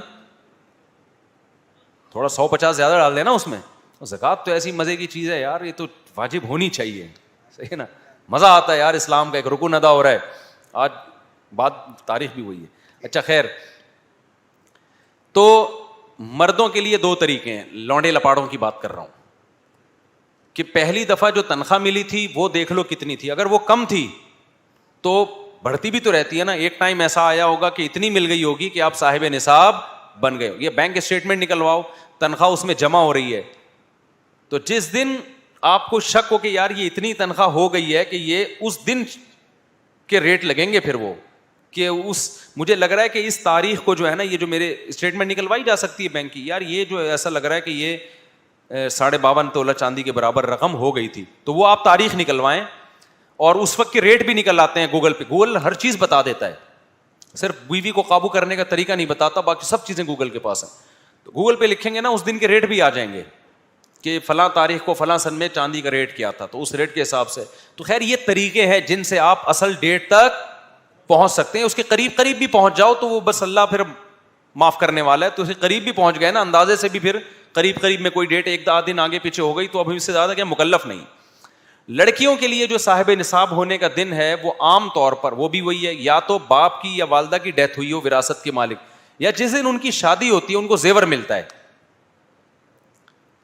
تھوڑا 150 زیادہ ڈال دینا اس میں. زکوٰۃ تو ایسی مزے کی چیز ہے یار, یہ تو واجب ہونی چاہیے. صحیح ہے نا, مزہ آتا ہے یار, اسلام کا ایک رکن ادا ہو رہا ہے. آج بات تاریخ بھی وہی ہے. اچھا خیر, تو مردوں کے لیے 2 طریقے ہیں, لونڈے لپاڑوں کی بات کر رہا ہوں, کہ پہلی دفعہ جو تنخواہ ملی تھی وہ دیکھ لو کتنی تھی. اگر وہ کم تھی تو بڑھتی بھی تو رہتی ہے نا. ایک ٹائم ایسا آیا ہوگا کہ اتنی مل گئی ہوگی کہ آپ صاحب نصاب بن گئے. یہ بینک اسٹیٹمنٹ نکلواؤ, تنخواہ اس میں جمع ہو رہی ہے. تو جس دن آپ کو شک ہو کہ یار یہ اتنی تنخواہ ہو گئی ہے کہ یہ اس دن کے ریٹ لگیں گے, پھر وہ کہ مجھے لگ رہا ہے کہ اس تاریخ کو جو ہے نا, یہ جو میرے اسٹیٹمنٹ نکلوائی جا سکتی ہے بینک کی, یار یہ جو ایسا لگ رہا ہے کہ یہ 52.5 تولہ چاندی کے برابر رقم ہو گئی تھی. تو وہ آپ تاریخ نکلوائیں, اور اس وقت کے ریٹ بھی نکل آتے ہیں گوگل پہ. گوگل ہر چیز بتا دیتا ہے, صرف بیوی کو قابو کرنے کا طریقہ نہیں بتاتا, باقی سب چیزیں گوگل کے پاس ہیں. تو گوگل پہ لکھیں گے نا, اس دن کے ریٹ بھی آ جائیں گے کہ فلاں تاریخ کو فلاں سن میں چاندی کا ریٹ کیا تھا, تو اس ریٹ کے حساب سے. تو خیر یہ طریقے ہیں جن سے آپ اصل ڈیٹ تک پہنچ سکتے ہیں. اس کے قریب قریب بھی پہنچ جاؤ تو وہ بس اللہ پھر معاف کرنے والا ہے. تو اسے قریب بھی پہنچ گئے نا, اندازے سے بھی پھر قریب قریب میں کوئی ڈیٹ ایک آدھ دن آگے پیچھے ہو گئی تو ابھی اس سے زیادہ کیا مکلف نہیں. لڑکیوں کے لیے جو صاحب نصاب ہونے کا دن ہے وہ عام طور پر وہ بھی وہی ہے, یا تو باپ کی یا والدہ کی ڈیتھ ہوئی ہو وراثت کے مالک, یا جس دن ان کی شادی ہوتی ہے ان کو زیور ملتا ہے.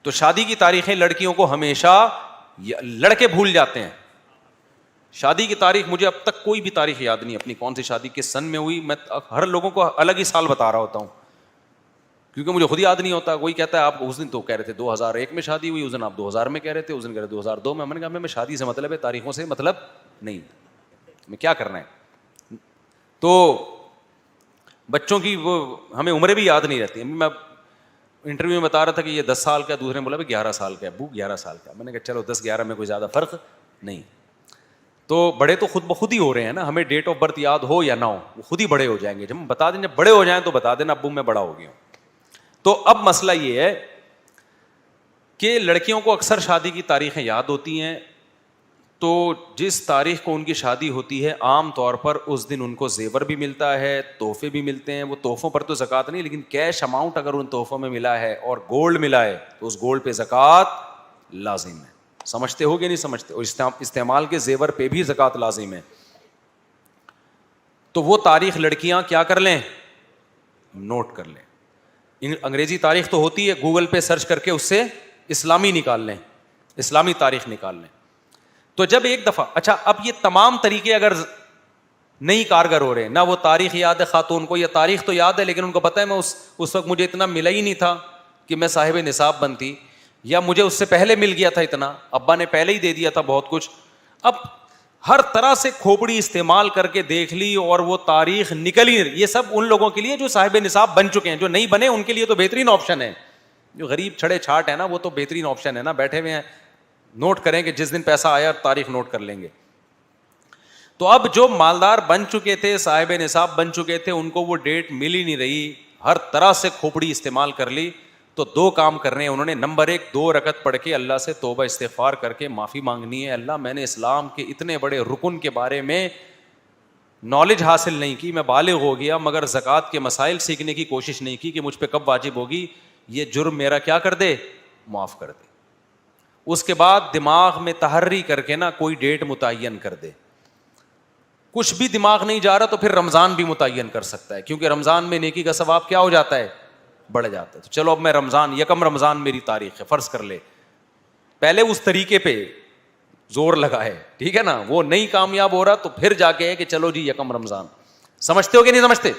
تو شادی کی تاریخیں لڑکیوں کو ہمیشہ لڑکے بھول جاتے ہیں. شادی کی تاریخ مجھے اب تک کوئی بھی تاریخ یاد نہیں اپنی کون سی شادی کس سن میں ہوئی. میں ہر لوگوں کو الگ ہی سال بتا رہا ہوتا ہوں کیونکہ مجھے خود یاد نہیں ہوتا. کوئی کہتا ہے آپ اس دن تو کہہ رہے تھے 2001 میں شادی ہوئی, اس دن آپ 2000 میں کہہ رہے تھے, اس دن کہہ رہے 2002 میں. میں نے کہا میں شادی سے مطلب ہے, تاریخوں سے مطلب نہیں, میں کیا کرنا ہے. تو بچوں کی وہ ہمیں عمریں بھی یاد نہیں رہتی. میں انٹرویو میں بتا رہا تھا کہ یہ 10 سال کا, دوسرے نے بولا 11 سال کا ہے, ابو 11 سال کا. میں نے کہا چلو 10-11 میں کوئی زیادہ فرق نہیں. تو بڑے تو خود بخود ہی ہو رہے ہیں نا, ہمیں ڈیٹ آف برتھ یاد ہو یا نہ ہو, وہ خود ہی بڑے ہو جائیں گے. جب بتا دیں, جب بڑے ہو جائیں تو بتا دینا ابو میں بڑا ہو گیا ہوں. تو اب مسئلہ یہ ہے کہ لڑکیوں کو اکثر شادی کی تاریخیں یاد ہوتی ہیں, تو جس تاریخ کو ان کی شادی ہوتی ہے عام طور پر اس دن ان کو زیور بھی ملتا ہے, تحفے بھی ملتے ہیں. وہ تحفوں پر تو زکوٰۃ نہیں, لیکن کیش اماؤنٹ اگر ان تحفوں میں ملا ہے اور گولڈ ملا ہے تو اس گولڈ پہ زکوٰۃ لازم ہے. سمجھتے ہو کہ نہیں سمجھتے؟ اور استعمال کے زیور پہ بھی زکوٰۃ لازم ہے. تو وہ تاریخ لڑکیاں کیا کر لیں, نوٹ کر لیں. انگریزی تاریخ تو ہوتی ہے, گوگل پہ سرچ کر کے اس سے اسلامی نکال لیں, اسلامی تاریخ نکال لیں. تو جب ایک دفعہ, اچھا اب یہ تمام طریقے اگر نہیں کارگر ہو رہے, نہ وہ تاریخ یاد ہے خاتون کو, یا تاریخ تو یاد ہے لیکن ان کو پتہ ہے میں اس وقت مجھے اتنا ملا ہی نہیں تھا کہ میں صاحب نصاب بنتی, یا مجھے اس سے پہلے مل گیا تھا اتنا, ابا نے پہلے ہی دے دیا تھا بہت کچھ. اب ہر طرح سے کھوپڑی استعمال کر کے دیکھ لی اور وہ تاریخ نکل ہی. یہ سب ان لوگوں کے لیے جو صاحب نصاب بن چکے ہیں, جو نہیں بنے ان کے لیے تو بہترین آپشن ہے. جو غریب چھڑے چھاٹ ہے نا, وہ تو بہترین آپشن ہے نا, بیٹھے ہوئے ہیں, نوٹ کریں کہ جس دن پیسہ آیا تاریخ نوٹ کر لیں گے. تو اب جو مالدار بن چکے تھے, صاحب نصاب بن چکے تھے, ان کو وہ ڈیٹ مل ہی نہیں رہی, ہر طرح سے کھوپڑی استعمال کر لی. تو 2 کام کرنے ہیں انہوں نے. نمبر 1, 2 رکعت پڑھ کے اللہ سے توبہ استغفار کر کے معافی مانگنی ہے. اللہ میں نے اسلام کے اتنے بڑے رکن کے بارے میں نالج حاصل نہیں کی, میں بالغ ہو گیا مگر زکوٰۃ کے مسائل سیکھنے کی کوشش نہیں کی کہ مجھ پہ کب واجب ہوگی, یہ جرم میرا کیا کر دے, معاف کر دے. اس کے بعد دماغ میں تحری کر کے نا کوئی ڈیٹ متعین کر دے. کچھ بھی دماغ نہیں جا رہا تو پھر رمضان بھی متعین کر سکتا ہے, کیونکہ رمضان میں نیکی کا ثواب کیا ہو جاتا ہے, بڑھ جاتا ہے. تو چلو اب میں رمضان, 1 رمضان میری تاریخ ہے, فرض کر لے. پہلے اس طریقے پہ زور لگا ہے, ٹھیک ہے نا, وہ نہیں کامیاب ہو رہا تو پھر جا کے ہے کہ چلو جی 1 رمضان. سمجھتے ہو کہ نہیں سمجھتے؟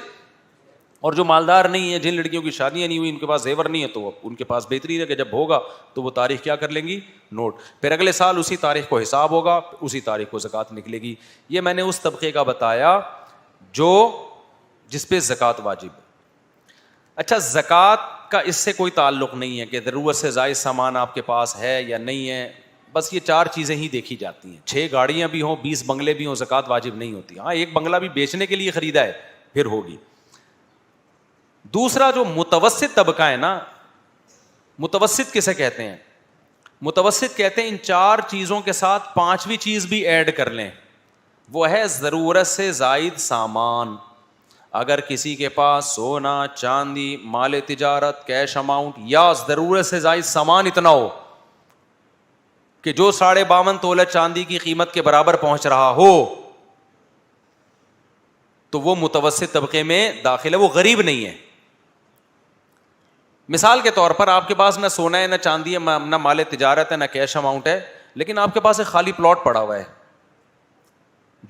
اور جو مالدار نہیں ہے, جن لڑکیوں کی شادیاں نہیں ہوئی, ان کے پاس زیور نہیں ہے, تو ان کے پاس بہترین ہے کہ جب ہوگا تو وہ تاریخ کیا کر لیں گی, نوٹ. پھر اگلے سال اسی تاریخ کو حساب ہوگا, اسی تاریخ کو زکوٰۃ نکلے گی. یہ میں نے اس طبقے کا بتایا جو جس پہ زکوٰۃ واجب ہے. اچھا, زکوٰۃ کا اس سے کوئی تعلق نہیں ہے کہ ضرورت سے زائد سامان آپ کے پاس ہے یا نہیں ہے, بس یہ 4 چیزیں ہی دیکھی جاتی ہیں. 6 گاڑیاں بھی ہوں, 20 بنگلے بھی ہوں, زکوٰۃ واجب نہیں ہوتی. ہاں, ایک بنگلہ بھی بیچنے کے لیے خریدا ہے پھر ہوگی. دوسرا جو متوسط طبقہ ہے نا, متوسط کسے کہتے ہیں, متوسط کہتے ہیں ان 4 چیزوں کے ساتھ 5ویں چیز بھی ایڈ کر لیں, وہ ہے ضرورت سے زائد سامان. اگر کسی کے پاس سونا, چاندی, مال تجارت, کیش اماؤنٹ یا ضرورت سے زائد سامان اتنا ہو کہ جو 52.5 تولہ چاندی کی قیمت کے برابر پہنچ رہا ہو, تو وہ متوسط طبقے میں داخل ہے, وہ غریب نہیں ہے. مثال کے طور پر آپ کے پاس نہ سونا ہے, نہ چاندی ہے, نہ مال تجارت ہے, نہ کیش اماؤنٹ ہے, لیکن آپ کے پاس ایک خالی پلاٹ پڑا ہوا ہے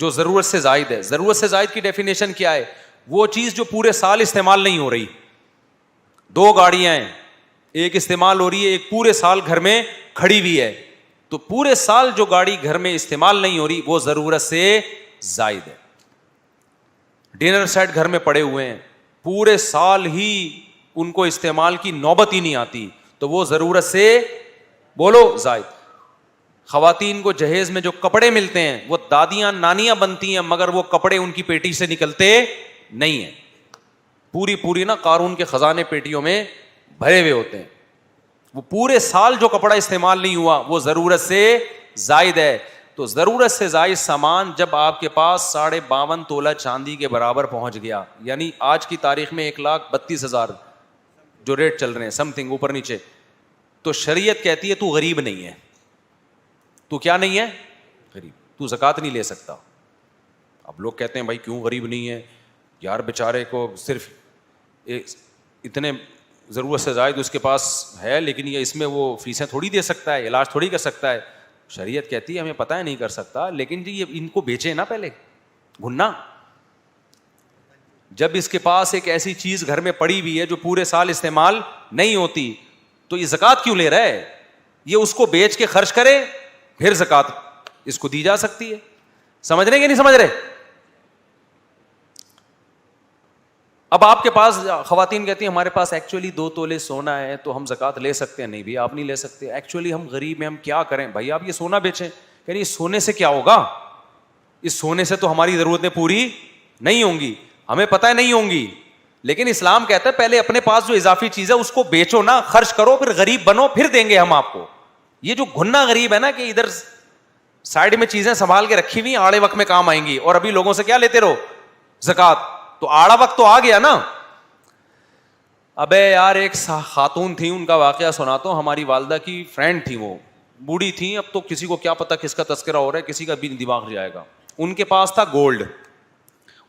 جو ضرورت سے زائد ہے. ضرورت سے زائد کی ڈیفینیشن کیا ہے, وہ چیز جو پورے سال استعمال نہیں ہو رہی. 2 گاڑیاں ہیں, ایک استعمال ہو رہی ہے, ایک پورے سال گھر میں کھڑی ہوئی ہے. تو پورے سال جو گاڑی گھر میں استعمال نہیں ہو رہی وہ ضرورت سے زائد ہے. ڈنر سیٹ گھر میں پڑے ہوئے ہیں, پورے سال ہی ان کو استعمال کی نوبت ہی نہیں آتی, تو وہ ضرورت سے بولو زائد. خواتین کو جہیز میں جو کپڑے ملتے ہیں وہ دادیاں نانیاں بنتی ہیں, مگر وہ کپڑے ان کی پیٹی سے نکلتے نہیں ہیں. پوری نا قارون کے خزانے پیٹیوں میں بھرے ہوئے ہوتے ہیں. وہ پورے سال جو کپڑا استعمال نہیں ہوا وہ ضرورت سے زائد ہے. تو ضرورت سے زائد سامان جب آپ کے پاس 52.5 تولہ چاندی کے برابر پہنچ گیا, یعنی آج کی تاریخ میں 1,32,000 جو ریٹ چل رہے ہیں سم تھنگ اوپر نیچے, تو شریعت کہتی ہے تو غریب نہیں ہے. تو کیا نہیں ہے؟ غریب. تو زکوٰۃ نہیں لے سکتا. اب لوگ کہتے ہیں بھائی کیوں غریب نہیں ہے یار, بیچارے کو صرف اتنے ضرورت سے زائد اس کے پاس ہے, لیکن یہ اس میں وہ فیسیں تھوڑی دے سکتا ہے, علاج تھوڑی کر سکتا ہے. شریعت کہتی ہے ہمیں پتہ ہے نہیں کر سکتا, لیکن جی یہ ان کو بیچے نا پہلے گھنا. جب اس کے پاس ایک ایسی چیز گھر میں پڑی ہوئی ہے جو پورے سال استعمال نہیں ہوتی, تو یہ زکوٰۃ کیوں لے رہا ہے؟ یہ اس کو بیچ کے خرچ کرے, پھر زکوٰۃ اس کو دی جا سکتی ہے. سمجھ رہے کہ نہیں سمجھ رہے؟ اب آپ کے پاس خواتین کہتی ہیں ہمارے پاس ایکچولی 2 تولے سونا ہے تو ہم زکوٰۃ لے سکتے ہیں. نہیں بھی آپ نہیں لے سکتے, ایکچولی ہم غریب ہیں, ہم کیا کریں بھائی, آپ یہ سونا بیچیں. یعنی اس سونے سے کیا ہوگا؟ اس سونے سے تو ہماری ضرورتیں پوری نہیں ہوں گی, ہمیں پتہ ہے نہیں ہوں گی, لیکن اسلام کہتا ہے پہلے اپنے پاس جو اضافی چیز ہے اس کو بیچو نا, خرچ کرو, پھر غریب بنو, پھر دیں گے ہم آپ کو. یہ جو گھنا غریب ہے نا کہ ادھر سائڈ میں چیزیں سنبھال کے رکھی ہوئی آڑے وقت میں کام آئیں گی, اور ابھی لوگوں سے کیا لیتے رہو؟ زکوٰۃ. تو آڑا وقت تو آ گیا نا. ابے یار ایک خاتون تھی, ان کا واقعہ سناتا ہوں. ہماری والدہ کی فرینڈ تھی, وہ بوڑھی تھی, اب تو کسی کو کیا پتا کس کا تذکرہ ہو رہا ہے, کسی کا بھی دماغ جائے گا. ان کے پاس تھا گولڈ,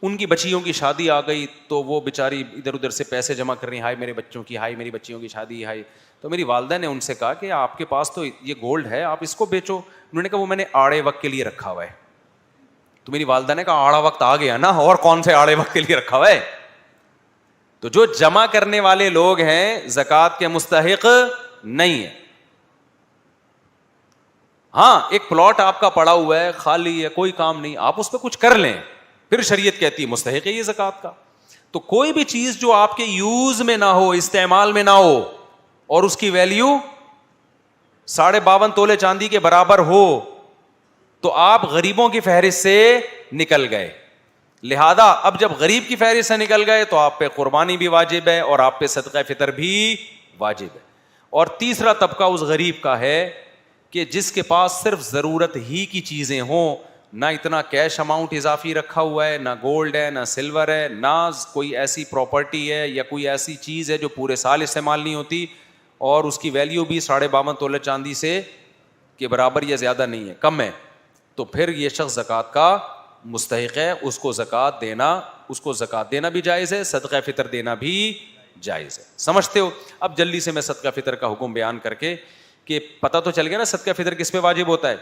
ان کی بچیوں کی شادی آ گئی تو وہ بیچاری ادھر ادھر سے پیسے جمع کر رہی, ہائی میرے بچوں کی, ہائی میری بچیوں کی شادی, ہائی. تو میری والدہ نے ان سے کہا کہ آپ کے پاس تو یہ گولڈ ہے, آپ اس کو بیچو. انہوں نے کہا وہ میں نے آڑے وقت کے لیے رکھا ہوا ہے. تو میری والدہ نے کہا آڑا وقت آ گیا نا, اور کون سے آڑے وقت کے لیے رکھا ہوا ہے؟ تو جو جمع کرنے والے لوگ ہیں زکوٰۃ کے مستحق نہیں ہے. ہاں ایک پلاٹ آپ کا پڑا ہوا ہے, خالی ہے, کوئی کام نہیں, آپ اس پہ کچھ کر لیں, پھر شریعت کہتی ہے مستحق ہے یہ زکوٰۃ کا. تو کوئی بھی چیز جو آپ کے یوز میں نہ ہو, استعمال میں نہ ہو, اور اس کی ویلیو 52.5 تولے چاندی کے برابر ہو, تو آپ غریبوں کی فہرست سے نکل گئے. لہذا اب جب غریب کی فہرست سے نکل گئے تو آپ پہ قربانی بھی واجب ہے اور آپ پہ صدقہ فطر بھی واجب ہے. اور تیسرا طبقہ اس غریب کا ہے کہ جس کے پاس صرف ضرورت ہی کی چیزیں ہوں, نہ اتنا کیش اماؤنٹ اضافی رکھا ہوا ہے, نہ گولڈ ہے, نہ سلور ہے, نہ کوئی ایسی پراپرٹی ہے یا کوئی ایسی چیز ہے جو پورے سال استعمال نہیں ہوتی, اور اس کی ویلیو بھی 52.5 تولے چاندی سے کے برابر یا زیادہ نہیں ہے, کم ہے. تو پھر یہ شخص زکوٰۃ کا مستحق ہے, اس کو زکوٰۃ دینا بھی جائز ہے, صدقہ فطر دینا بھی جائز ہے. سمجھتے ہو؟ اب جلدی سے میں صدقہ فطر کا حکم بیان کر کے, کہ پتہ تو چل گیا نا صدقہ فطر کس پہ واجب ہوتا ہے.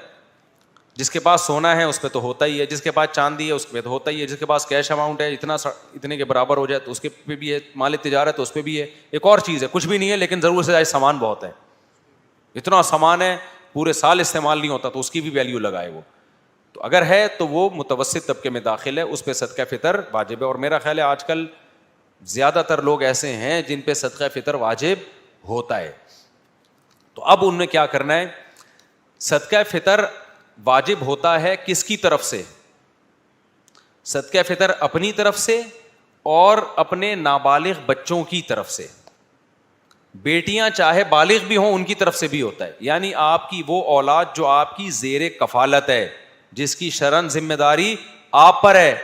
جس کے پاس سونا ہے اس پہ تو ہوتا ہی ہے, جس کے پاس چاندی ہے اس پہ تو ہوتا ہی ہے, جس کے پاس کیش اماؤنٹ ہے اتنے کے برابر ہو جائے تو اس کے پہ بھی ہے, مال تجارت تو اس پہ بھی ہے. ایک اور چیز ہے, کچھ بھی نہیں ہے لیکن ضرورت سے زیادہ سامان بہت ہے, اتنا سامان ہے پورے سال استعمال نہیں ہوتا, تو اس کی بھی ویلیو لگائے وہ. تو اگر ہے تو وہ متوسط طبقے میں داخل ہے, اس پہ صدقہ فطر واجب ہے. اور میرا خیال ہے آج کل زیادہ تر لوگ ایسے ہیں جن پہ صدقہ فطر واجب ہوتا ہے. تو اب ان نے کیا کرنا ہے؟ صدقہ فطر واجب ہوتا ہے کس کی طرف سے؟ صدقہ فطر اپنی طرف سے اور اپنے نابالغ بچوں کی طرف سے. بیٹیاں چاہے بالغ بھی ہوں ان کی طرف سے بھی ہوتا ہے. یعنی آپ کی وہ اولاد جو آپ کی زیر کفالت ہے, جس کی شرعاً ذمہ داری آپ پر ہے,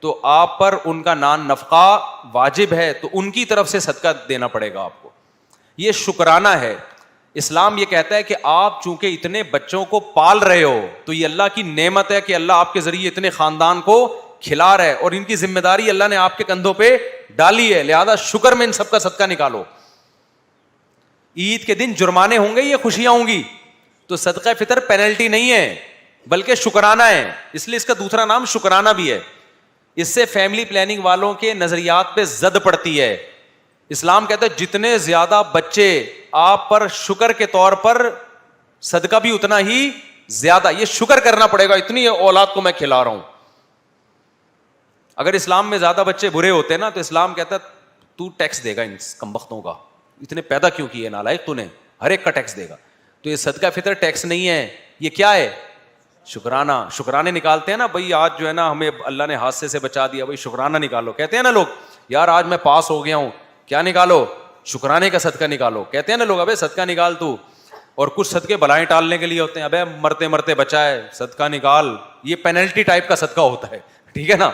تو آپ پر ان کا نان نفقہ واجب ہے, تو ان کی طرف سے صدقہ دینا پڑے گا آپ کو. یہ شکرانہ ہے. اسلام یہ کہتا ہے کہ آپ چونکہ اتنے بچوں کو پال رہے ہو تو یہ اللہ کی نعمت ہے کہ اللہ آپ کے ذریعے اتنے خاندان کو کھلا رہا ہے, اور ان کی ذمہ داری اللہ نے آپ کے کندھوں پہ ڈالی ہے, لہذا شکر میں ان سب کا صدقہ نکالو. عید کے دن جرمانے ہوں گے, یہ خوشیاں ہوں گی, تو صدقہ فطر پینلٹی نہیں ہے بلکہ شکرانہ ہے, اس لیے اس کا دوسرا نام شکرانہ بھی ہے. اس سے فیملی پلاننگ والوں کے نظریات پہ زد پڑتی ہے. اسلام کہتا ہے جتنے زیادہ بچے آپ پر شکر کے طور پر صدقہ بھی اتنا ہی زیادہ, یہ شکر کرنا پڑے گا اتنی اولاد کو میں کھلا رہا ہوں. اگر اسلام میں زیادہ بچے برے ہوتے نا تو اسلام کہتا ہے تو ٹیکس دے گا ان کمبختوں کا, اتنے پیدا کیوں کیے نالائق, تو نے ہر ایک کا ٹیکس دے گا. تو یہ صدقہ فطر ٹیکس نہیں ہے, یہ کیا ہے؟ شکرانہ. شکرانے نکالتے ہیں نا بھائی, آج جو ہے نا ہمیں اللہ نے حادثے سے بچا دیا, بھائی شکرانہ نکالو. کہتے ہیں نا لوگ, یار آج میں پاس ہو گیا ہوں, کیا نکالو؟ شکرانے کا صدقہ نکالو. کہتے ہیں نا لوگ, ابے صدقہ نکال تو. اور کچھ صدقے بلائیں ٹالنے کے لیے ہوتے ہیں, ابے مرتے مرتے بچا ہے, صدقہ نکال. یہ پینلٹی ٹائپ کا صدقہ ہوتا ہے, ٹھیک ہے نا.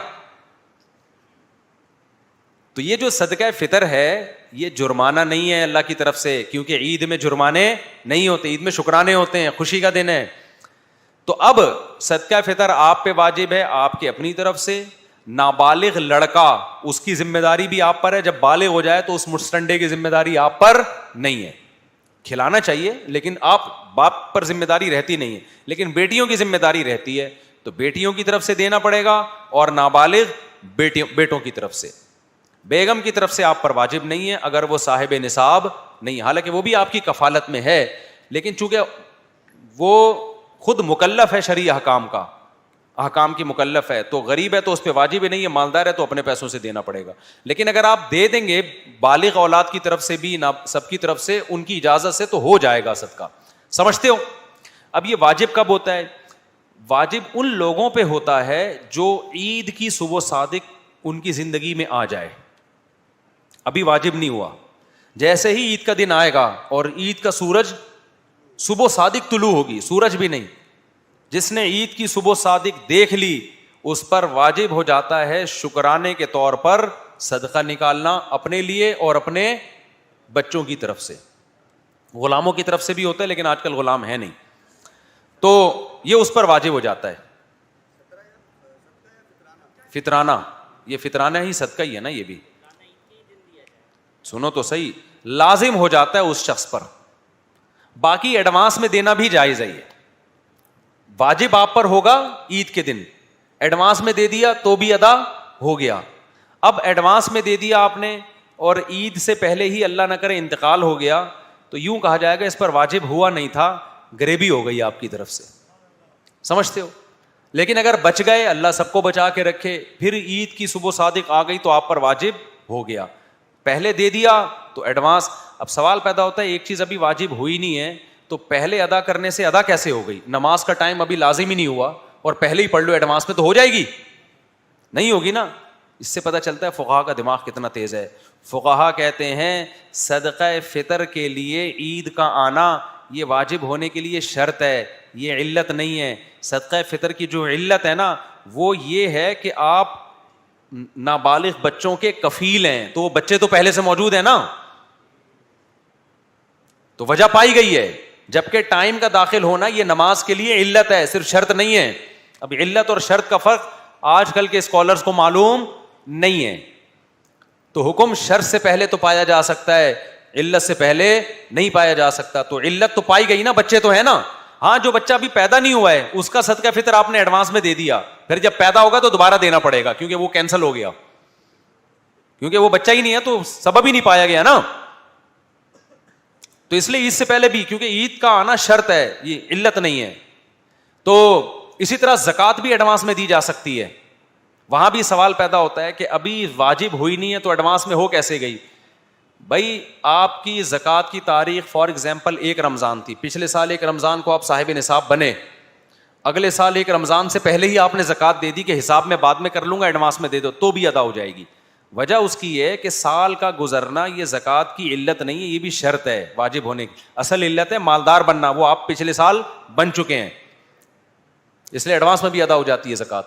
تو یہ جو صدقہ فطر ہے یہ جرمانہ نہیں ہے اللہ کی طرف سے, کیونکہ عید میں جرمانے نہیں ہوتے, عید میں شکرانے ہوتے ہیں, خوشی کا دن ہے. تو اب صدقہ فطر آپ پہ واجب ہے آپ کے اپنی طرف سے. نابالغ لڑکا, اس کی ذمہ داری بھی آپ پر ہے, جب بالغ ہو جائے تو اس مستنڈے کی ذمہ داری آپ پر نہیں ہے. کھلانا چاہیے لیکن آپ باپ پر ذمہ داری رہتی نہیں ہے, لیکن بیٹیوں کی ذمہ داری رہتی ہے, تو بیٹیوں کی طرف سے دینا پڑے گا, اور نابالغ بیٹوں کی طرف سے. بیگم کی طرف سے آپ پر واجب نہیں ہے اگر وہ صاحب نصاب نہیں, حالانکہ وہ بھی آپ کی کفالت میں ہے, لیکن چونکہ وہ خود مکلف ہے شرعی احکام کی مکلف ہے, تو غریب ہے تو اس پہ واجب نہیں ہے, مالدار ہے تو اپنے پیسوں سے دینا پڑے گا. لیکن اگر آپ دے دیں گے بالغ اولاد کی طرف سے بھی, سب کی طرف سے, ان کی اجازت سے, تو ہو جائے گا صدقہ. سمجھتے ہو؟ اب یہ واجب کب ہوتا ہے؟ واجب ان لوگوں پہ ہوتا ہے جو عید کی صبح صادق ان کی زندگی میں آ جائے. ابھی واجب نہیں ہوا, جیسے ہی عید کا دن آئے گا اور عید کا سورج صبح صادق طلوع ہوگی, سورج بھی نہیں, جس نے عید کی صبح صادق دیکھ لی اس پر واجب ہو جاتا ہے شکرانے کے طور پر صدقہ نکالنا, اپنے لیے اور اپنے بچوں کی طرف سے. غلاموں کی طرف سے بھی ہوتا ہے لیکن آج کل غلام ہے نہیں, تو یہ اس پر واجب ہو جاتا ہے. فطرانہ, یہ فطرانہ ہی صدقہ ہی ہے نا, یہ بھی سنو تو صحیح, لازم ہو جاتا ہے اس شخص پر. باقی ایڈوانس میں دینا بھی جائز ہے, یہ واجب آپ پر ہوگا عید کے دن, ایڈوانس میں دے دیا تو بھی ادا ہو گیا. اب ایڈوانس میں دے دیا آپ نے اور عید سے پہلے ہی اللہ نہ کرے انتقال ہو گیا, تو یوں کہا جائے گا اس پر واجب ہوا نہیں تھا, غریبی ہو گئی آپ کی طرف سے. سمجھتے ہو؟ لیکن اگر بچ گئے, اللہ سب کو بچا کے رکھے, پھر عید کی صبح صادق آ گئی تو آپ پر واجب ہو گیا. پہلے دے دیا تو ایڈوانس. اب سوال پیدا ہوتا ہے, ایک چیز ابھی واجب ہوئی نہیں ہے تو پہلے ادا کرنے سے ادا کیسے ہو گئی؟ نماز کا ٹائم ابھی لازم ہی نہیں ہوا اور پہلے ہی پڑھ لو ایڈوانس میں, تو ہو جائے گی؟ نہیں ہوگی نا. اس سے پتہ چلتا ہے فقہا کا دماغ کتنا تیز ہے. فقہا کہتے ہیں صدقہ فطر کے لیے عید کا آنا یہ واجب ہونے کے لیے شرط ہے, یہ علت نہیں ہے. صدقہ فطر کی جو علت ہے نا وہ یہ ہے کہ آپ نابالغ بچوں کے کفیل ہیں, تو وہ بچے تو پہلے سے موجود ہیں نا, تو وجہ پائی گئی ہے. جبکہ ٹائم کا داخل ہونا یہ نماز کے لیے علت ہے, صرف شرط نہیں ہے. اب علت اور شرط کا فرق آج کل کے اسکالرز کو معلوم نہیں ہے. تو حکم شرط سے پہلے تو پایا جا سکتا ہے, علت سے پہلے نہیں پایا جا سکتا. تو علت تو پائی گئی نا, بچے تو ہے نا. ہاں جو بچہ ابھی پیدا نہیں ہوا ہے اس کا صدقہ فطر آپ نے ایڈوانس میں دے دیا, پھر جب پیدا ہوگا تو دوبارہ دینا پڑے گا کیونکہ وہ کینسل ہو گیا, کیونکہ وہ بچہ ہی نہیں ہے تو سبب ہی نہیں پایا گیا نا. تو اس لیے عید سے پہلے بھی, کیونکہ عید کا آنا شرط ہے, یہ علت نہیں ہے. تو اسی طرح زکوٰۃ بھی ایڈوانس میں دی جا سکتی ہے. وہاں بھی سوال پیدا ہوتا ہے کہ ابھی واجب ہوئی نہیں ہے تو ایڈوانس میں ہو کیسے گئی؟ بھائی آپ کی زکوٰۃ کی تاریخ فار ایگزامپل 1 رمضان تھی, پچھلے سال 1 رمضان کو آپ صاحب نصاب بنے, اگلے سال 1 رمضان سے پہلے ہی آپ نے زکوٰۃ دے دی کہ حساب میں بعد میں کر لوں گا, ایڈوانس میں دے دو, تو بھی ادا ہو جائے گی. وجہ اس کی یہ ہے کہ سال کا گزرنا یہ زکوٰۃ کی علت نہیں ہے, یہ بھی شرط ہے واجب ہونے کی. اصل علت ہے مالدار بننا, وہ آپ پچھلے سال بن چکے ہیں, اس لیے ایڈوانس میں بھی ادا ہو جاتی ہے زکوٰۃ.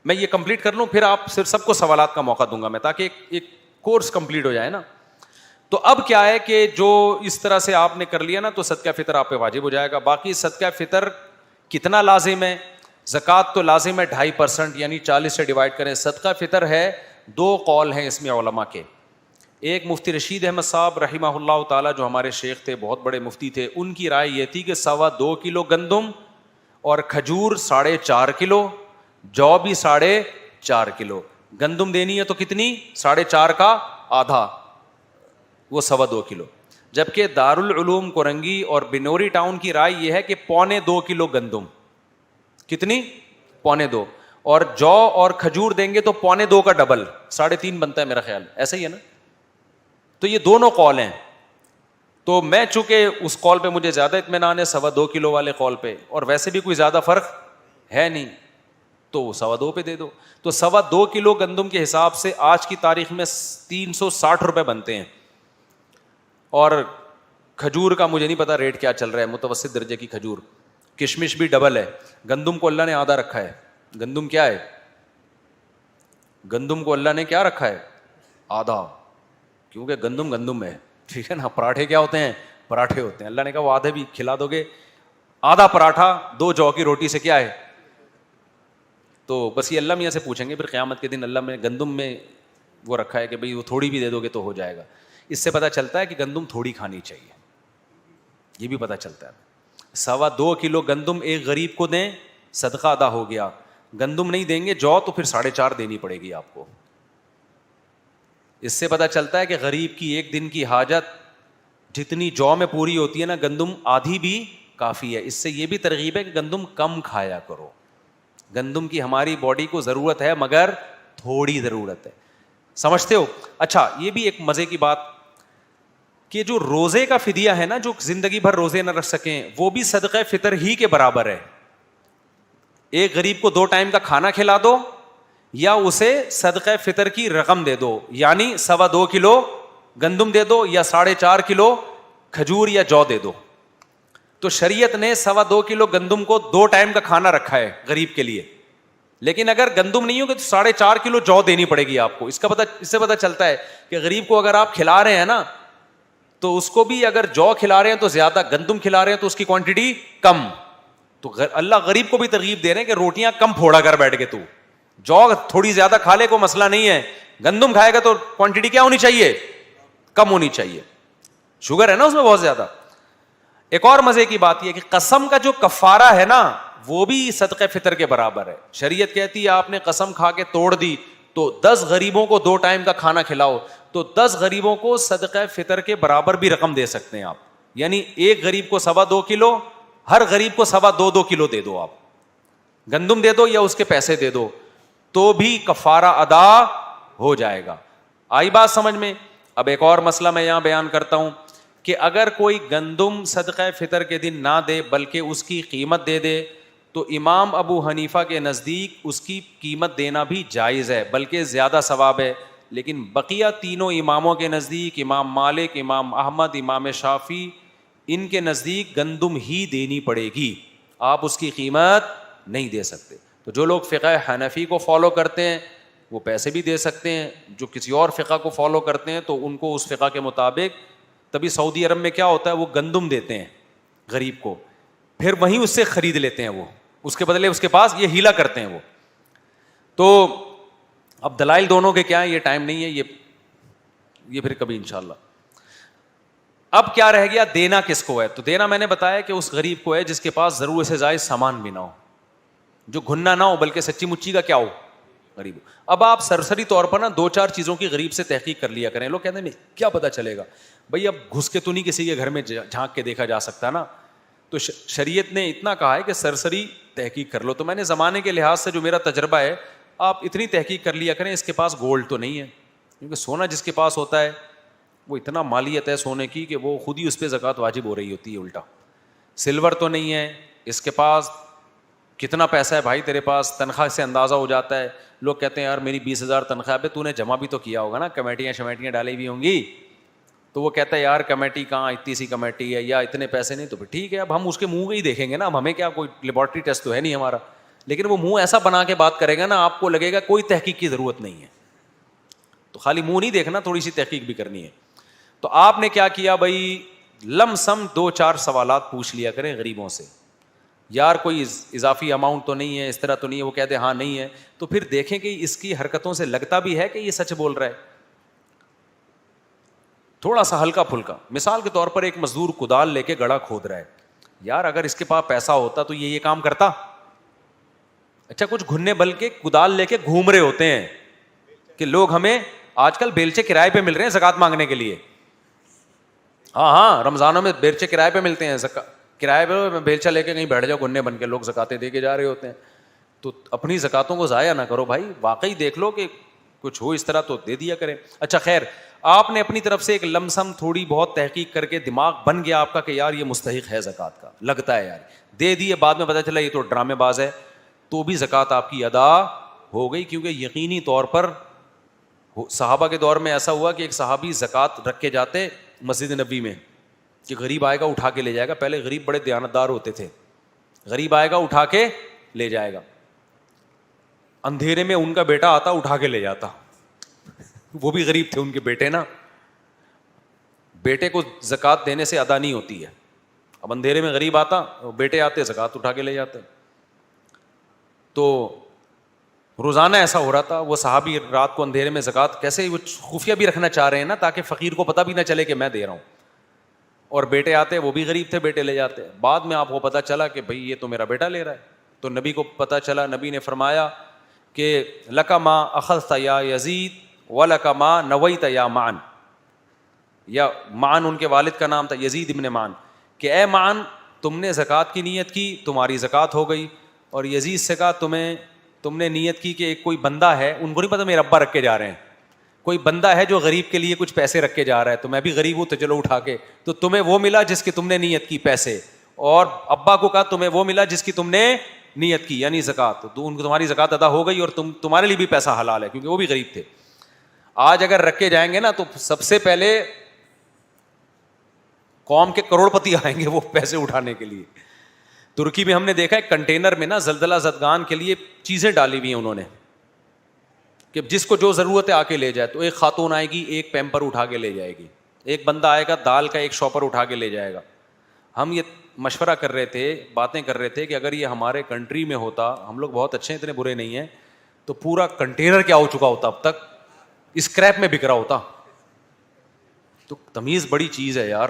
میں یہ کمپلیٹ کر لوں پھر آپ صرف سب کو سوالات کا موقع دوں گا میں, تاکہ ایک کورس کمپلیٹ ہو جائے نا. تو اب کیا ہے کہ جو اس طرح سے آپ نے کر لیا نا تو صدقہ فطر آپ پہ واجب ہو جائے گا. باقی صدقہ فطر کتنا لازم ہے؟ زکوٰۃ تو لازم ہے 2.5% یعنی 40 سے ڈیوائڈ کریں. صدقہ فطر ہے 2 قول ہیں اس میں علماء کے. ایک مفتی رشید احمد صاحب رحمہ اللہ تعالیٰ جو ہمارے شیخ تھے, بہت بڑے مفتی تھے, ان کی رائے یہ تھی کہ 2.25 کلو گندم اور کھجور 4.5 کلو, جو بھی 4.5 کلو. گندم دینی ہے تو کتنی؟ 4.5 کا آدھا, وہ 2.25 کلو. جبکہ دارالعلوم کورنگی اور بنوری ٹاؤن کی رائے یہ ہے کہ 2.25 کلو گندم. کتنی؟ 2.25. اور جو اور کھجور دیں گے تو 2.25 کا ڈبل 3.5 بنتا ہے میرا خیال, ایسا ہی ہے نا. تو یہ دونوں قول ہیں. تو میں چونکہ اس قول پہ مجھے زیادہ اطمینان ہے 2.25 کلو والے قول پہ, اور ویسے بھی کوئی زیادہ فرق ہے نہیں, تو 2.25 پہ دے دو. تو 2.25 کلو گندم کے حساب سے آج کی تاریخ میں 360 روپے بنتے ہیں. اور کھجور کا مجھے نہیں پتا ریٹ کیا چل رہا ہے, متوسط درجے کی کھجور. کشمش بھی ڈبل ہے. گندم کو اللہ نے آدھا رکھا ہے. گندم کیا ہے؟ گندم کو اللہ نے کیا رکھا ہے؟ آدھا. کیونکہ گندم گندم ہے, ٹھیک ہے نا. پراٹھے کیا ہوتے ہیں؟ پراٹھے ہوتے ہیں. اللہ نے کہا وہ آدھے بھی کھلا دو گے. آدھا پراٹھا 2 جو کی روٹی سے کیا ہے؟ تو بس یہ اللہ میاں سے پوچھیں گے پھر قیامت کے دن, اللہ میں گندم میں وہ رکھا ہے کہ بھئی وہ تھوڑی بھی دے دو گے تو ہو جائے گا. اس سے پتہ چلتا ہے کہ گندم تھوڑی کھانی چاہیے, یہ بھی پتہ چلتا ہے. 2.25 کلو گندم ایک غریب کو دیں, صدقہ ادا ہو گیا. گندم نہیں دیں گے جو, تو پھر 4.5 دینی پڑے گی آپ کو. اس سے پتہ چلتا ہے کہ غریب کی ایک دن کی حاجت جتنی جو میں پوری ہوتی ہے نا, گندم آدھی بھی کافی ہے. اس سے یہ بھی ترغیب ہے کہ گندم کم کھایا کرو. گندم کی ہماری باڈی کو ضرورت ہے مگر تھوڑی ضرورت ہے, سمجھتے ہو؟ اچھا, یہ بھی ایک مزے کی بات کہ جو روزے کا فدیہ ہے نا, جو زندگی بھر روزے نہ رکھ سکیں, وہ بھی صدقہ فطر ہی کے برابر ہے. ایک غریب کو 2 ٹائم کا کھانا کھلا دو یا اسے صدقہ فطر کی رقم دے دو, یعنی 2.25 کلو گندم دے دو یا 4.5 کلو کھجور یا جو دے دو. تو شریعت نے 2.25 کلو گندم کو 2 ٹائم کا کھانا رکھا ہے غریب کے لیے. لیکن اگر گندم نہیں ہوگی تو 4.5 کلو جو دینی پڑے گی آپ کو. اس سے پتہ چلتا ہے کہ غریب کو اگر آپ کھلا رہے ہیں نا, تو اس کو بھی اگر جو کھلا رہے ہیں تو زیادہ, گندم کھلا رہے ہیں تو اس کی کوانٹٹی کم. تو اللہ غریب کو بھی ترغیب دے رہے ہیں کہ روٹیاں کم پھوڑا کر بیٹھ کے, تو جو تھوڑی زیادہ کھا لے, کوئی مسئلہ نہیں ہے. گندم کھائے گا تو کوانٹٹی کیا ہونی چاہیے؟ کم ہونی چاہیے. شوگر ہے نا اس میں بہت زیادہ. ایک اور مزے کی بات یہ کہ قسم کا جو کفارہ ہے نا, وہ بھی صدقہ فطر کے برابر ہے. شریعت کہتی ہے آپ نے قسم کھا کے توڑ دی تو 10 غریبوں کو 2 ٹائم کا کھانا کھلاؤ, تو 10 غریبوں کو صدقہ فطر کے برابر بھی رقم دے سکتے ہیں آپ. یعنی ایک غریب کو 2.25 کلو, ہر غریب کو 2.25 کلو دے دو آپ, گندم دے دو یا اس کے پیسے دے دو, تو بھی کفارہ ادا ہو جائے گا. آئی بات سمجھ میں؟ اب ایک اور مسئلہ میں یہاں بیان کرتا ہوں کہ اگر کوئی گندم صدقہ فطر کے دن نہ دے بلکہ اس کی قیمت دے دے, تو امام ابو حنیفہ کے نزدیک اس کی قیمت دینا بھی جائز ہے, بلکہ زیادہ ثواب ہے. لیکن بقیہ تینوں اماموں کے نزدیک, امام مالک, امام احمد, امام شافعی, ان کے نزدیک گندم ہی دینی پڑے گی, آپ اس کی قیمت نہیں دے سکتے. تو جو لوگ فقہ حنفی کو فالو کرتے ہیں وہ پیسے بھی دے سکتے ہیں, جو کسی اور فقہ کو فالو کرتے ہیں تو ان کو اس فقہ کے مطابق, تبھی سعودی عرب میں کیا ہوتا ہے, وہ گندم دیتے ہیں غریب کو, پھر وہیں اس سے خرید لیتے ہیں, وہ اس کے بدلے اس کے پاس یہ ہیلا کرتے ہیں وہ. تو اب دلائل دونوں کے کیا ہیں, یہ ٹائم نہیں ہے, یہ پھر کبھی انشاءاللہ. اب کیا رہ گیا, دینا کس کو ہے؟ تو دینا میں نے بتایا کہ اس غریب کو ہے جس کے پاس ضرورت سے زائد سامان بھی نہ ہو, جو گھننا نہ ہو بلکہ سچی مچی کا کیا ہو, غریب ہو. اب آپ سرسری طور پر نا 2-4 چیزوں کی غریب سے تحقیق کر لیا کریں. لوگ کہتے ہیں کیا پتہ چلے گا بھائی, اب گھس کے تو نہیں کسی کے گھر میں جھانک کے دیکھا جا سکتا نا. تو شریعت نے اتنا کہا ہے کہ سرسری تحقیق کر لو. تو میں نے زمانے کے لحاظ سے جو میرا تجربہ ہے, آپ اتنی تحقیق کر لیا کریں اس کے پاس گولڈ تو نہیں ہے, کیونکہ سونا جس کے پاس ہوتا ہے وہ اتنا مالیت ہے سونے کی کہ وہ خود ہی اس پہ زکوٰۃ واجب ہو رہی ہوتی ہے. الٹا سلور تو نہیں ہے, اس کے پاس کتنا پیسہ ہے بھائی, تیرے پاس تنخواہ سے اندازہ ہو جاتا ہے. لوگ کہتے ہیں یار میری 20,000 تنخواہ ہے, تو نے جمع بھی تو کیا ہوگا نا, کمیٹیاں ڈالی ہوئی ہوں گی. تو وہ کہتا ہے یار کمیٹی کہاں, اتنی سی کمیٹی ہے یا اتنے پیسے نہیں. تو پھر ٹھیک ہے, اب ہم اس کے منہ ہی دیکھیں گے نا, اب ہمیں کیا, کوئی لیبارٹری ٹیسٹ تو ہے نہیں ہمارا. لیکن وہ منہ ایسا بنا کے بات کرے گا نا, آپ کو لگے گا کوئی تحقیق کی ضرورت نہیں ہے. تو خالی منہ نہیں دیکھنا, تھوڑی سی تحقیق بھی کرنی ہے. تو آپ نے کیا کیا بھائی, لم سم 2-4 سوالات پوچھ لیا کریں غریبوں سے. یار کوئی اضافی اماؤنٹ تو نہیں ہے, اس طرح تو نہیں ہے. وہ کہتے ہیں ہاں نہیں ہے, تو پھر دیکھیں کہ اس کی حرکتوں سے لگتا بھی ہے کہ یہ سچ بول رہا ہے. تھوڑا سا ہلکا پھلکا. مثال کے طور پر ایک مزدور کدال لے کے گڑھا کھود رہا ہے, یار اگر اس کے پاس پیسہ ہوتا تو یہ کام کرتا. اچھا کچھ گھننے بل کے کدال لے کے گھوم رہے ہوتے ہیں کہ لوگ ہمیں آج کل بیلچے کرائے پہ مل رہے ہیں زکوٰۃ مانگنے کے لیے. ہاں رمضانوں میں بیلچے کرائے پہ ملتے ہیں, کرائے پہ بیلچا لے کے کہیں بیٹھ جاؤ گھننے بن کے, لوگ زکاتیں دے کے جا رہے ہوتے ہیں. تو اپنی زکاتوں کو ضائع نہ کرو بھائی. واقعی دیکھ لو کہ کچھ ہو اس طرح تو دے دیا کریں. اچھا خیر, آپ نے اپنی طرف سے ایک لمسم تھوڑی بہت تحقیق کر کے دماغ بن گیا آپ کا کہ یار یہ مستحق ہے زکوٰۃ کا, لگتا ہے یار, دے دیے, بعد میں پتہ چلا یہ تو ڈرامے باز ہے, تو بھی زکوٰۃ آپ کی ادا ہو گئی. کیونکہ یقینی طور پر صحابہ کے دور میں ایسا ہوا کہ ایک صحابی زکوٰۃ رکھ کے جاتے مسجد نبوی میں کہ غریب آئے گا اٹھا کے لے جائے گا. پہلے غریب بڑے دیانتدار ہوتے تھے, غریب آئے گا اٹھا کے لے جائے گا. اندھیرے میں ان کا بیٹا آتا اٹھا کے لے جاتا, وہ بھی غریب تھے ان کے بیٹے نا, بیٹے کو زکوٰۃ دینے سے ادا نہیں ہوتی ہے. اب اندھیرے میں غریب آتا, بیٹے آتے زکوٰۃ اٹھا کے لے جاتے. تو روزانہ ایسا ہو رہا تھا. وہ صحابی رات کو اندھیرے میں زکوٰۃ کیسے, وہ خفیہ بھی رکھنا چاہ رہے ہیں نا تاکہ فقیر کو پتہ بھی نہ چلے کہ میں دے رہا ہوں, اور بیٹے آتے, وہ بھی غریب تھے, بیٹے لے جاتے. بعد میں آپ کو پتہ چلا کہ بھئی یہ تو میرا بیٹا لے رہا ہے. تو نبی کو پتہ چلا, نبی نے فرمایا کہ لک ما اخذت یا یزید ولک ما نویت یا معن, یا معن ان کے والد کا نام تھا, یزید ابن معن, کہ اے معن تم نے زکوٰۃ کی نیت کی, تمہاری زکوٰۃ ہو گئی. اور یزید سے کہا تم نے نیت کی کہ ایک کوئی بندہ ہے, ان کو نہیں پتا میرے ابا رکھ کے جا رہے ہیں, کوئی بندہ ہے جو غریب کے لیے کچھ پیسے رکھ کے جا رہا ہے, تو میں بھی غریب ہوں تو چلو اٹھا کے, تو تمہیں وہ ملا جس کی تم نے نیت کی پیسے, اور ابا کو کہا تمہیں وہ ملا جس کی تم نے نیت کی یعنی زکوٰۃ, تو ان کو تمہاری زکوٰۃ ادا ہو گئی اور تمہارے لیے بھی پیسہ حلال ہے کیونکہ وہ بھی غریب تھے. آج اگر رکھ کے جائیں گے نا تو سب سے پہلے قوم کے کروڑ پتی آئیں گے وہ پیسے اٹھانے کے لیے. ترکی میں ہم نے دیکھا ہے کنٹینر میں نا زلزلہ زدگان کے لیے چیزیں ڈالی ہوئی ہیں انہوں نے کہ جس کو جو ضرورت ہے آ کے لے جائے. تو ایک خاتون آئے گی, ایک پیمپر اٹھا کے لے جائے گی, ایک بندہ آئے گا دال کا ایک شاپر اٹھا کے لے جائے گا. ہم یہ مشورہ کر رہے تھے, باتیں کر رہے تھے کہ اگر یہ ہمارے کنٹری میں ہوتا, ہم لوگ بہت اچھے ہیں, اتنے برے نہیں ہیں, تو پورا کنٹینر کیا ہو چکا ہوتا, اب تک اسکریپ میں بک رہا ہوتا. تو تمیز بڑی چیز ہے یار,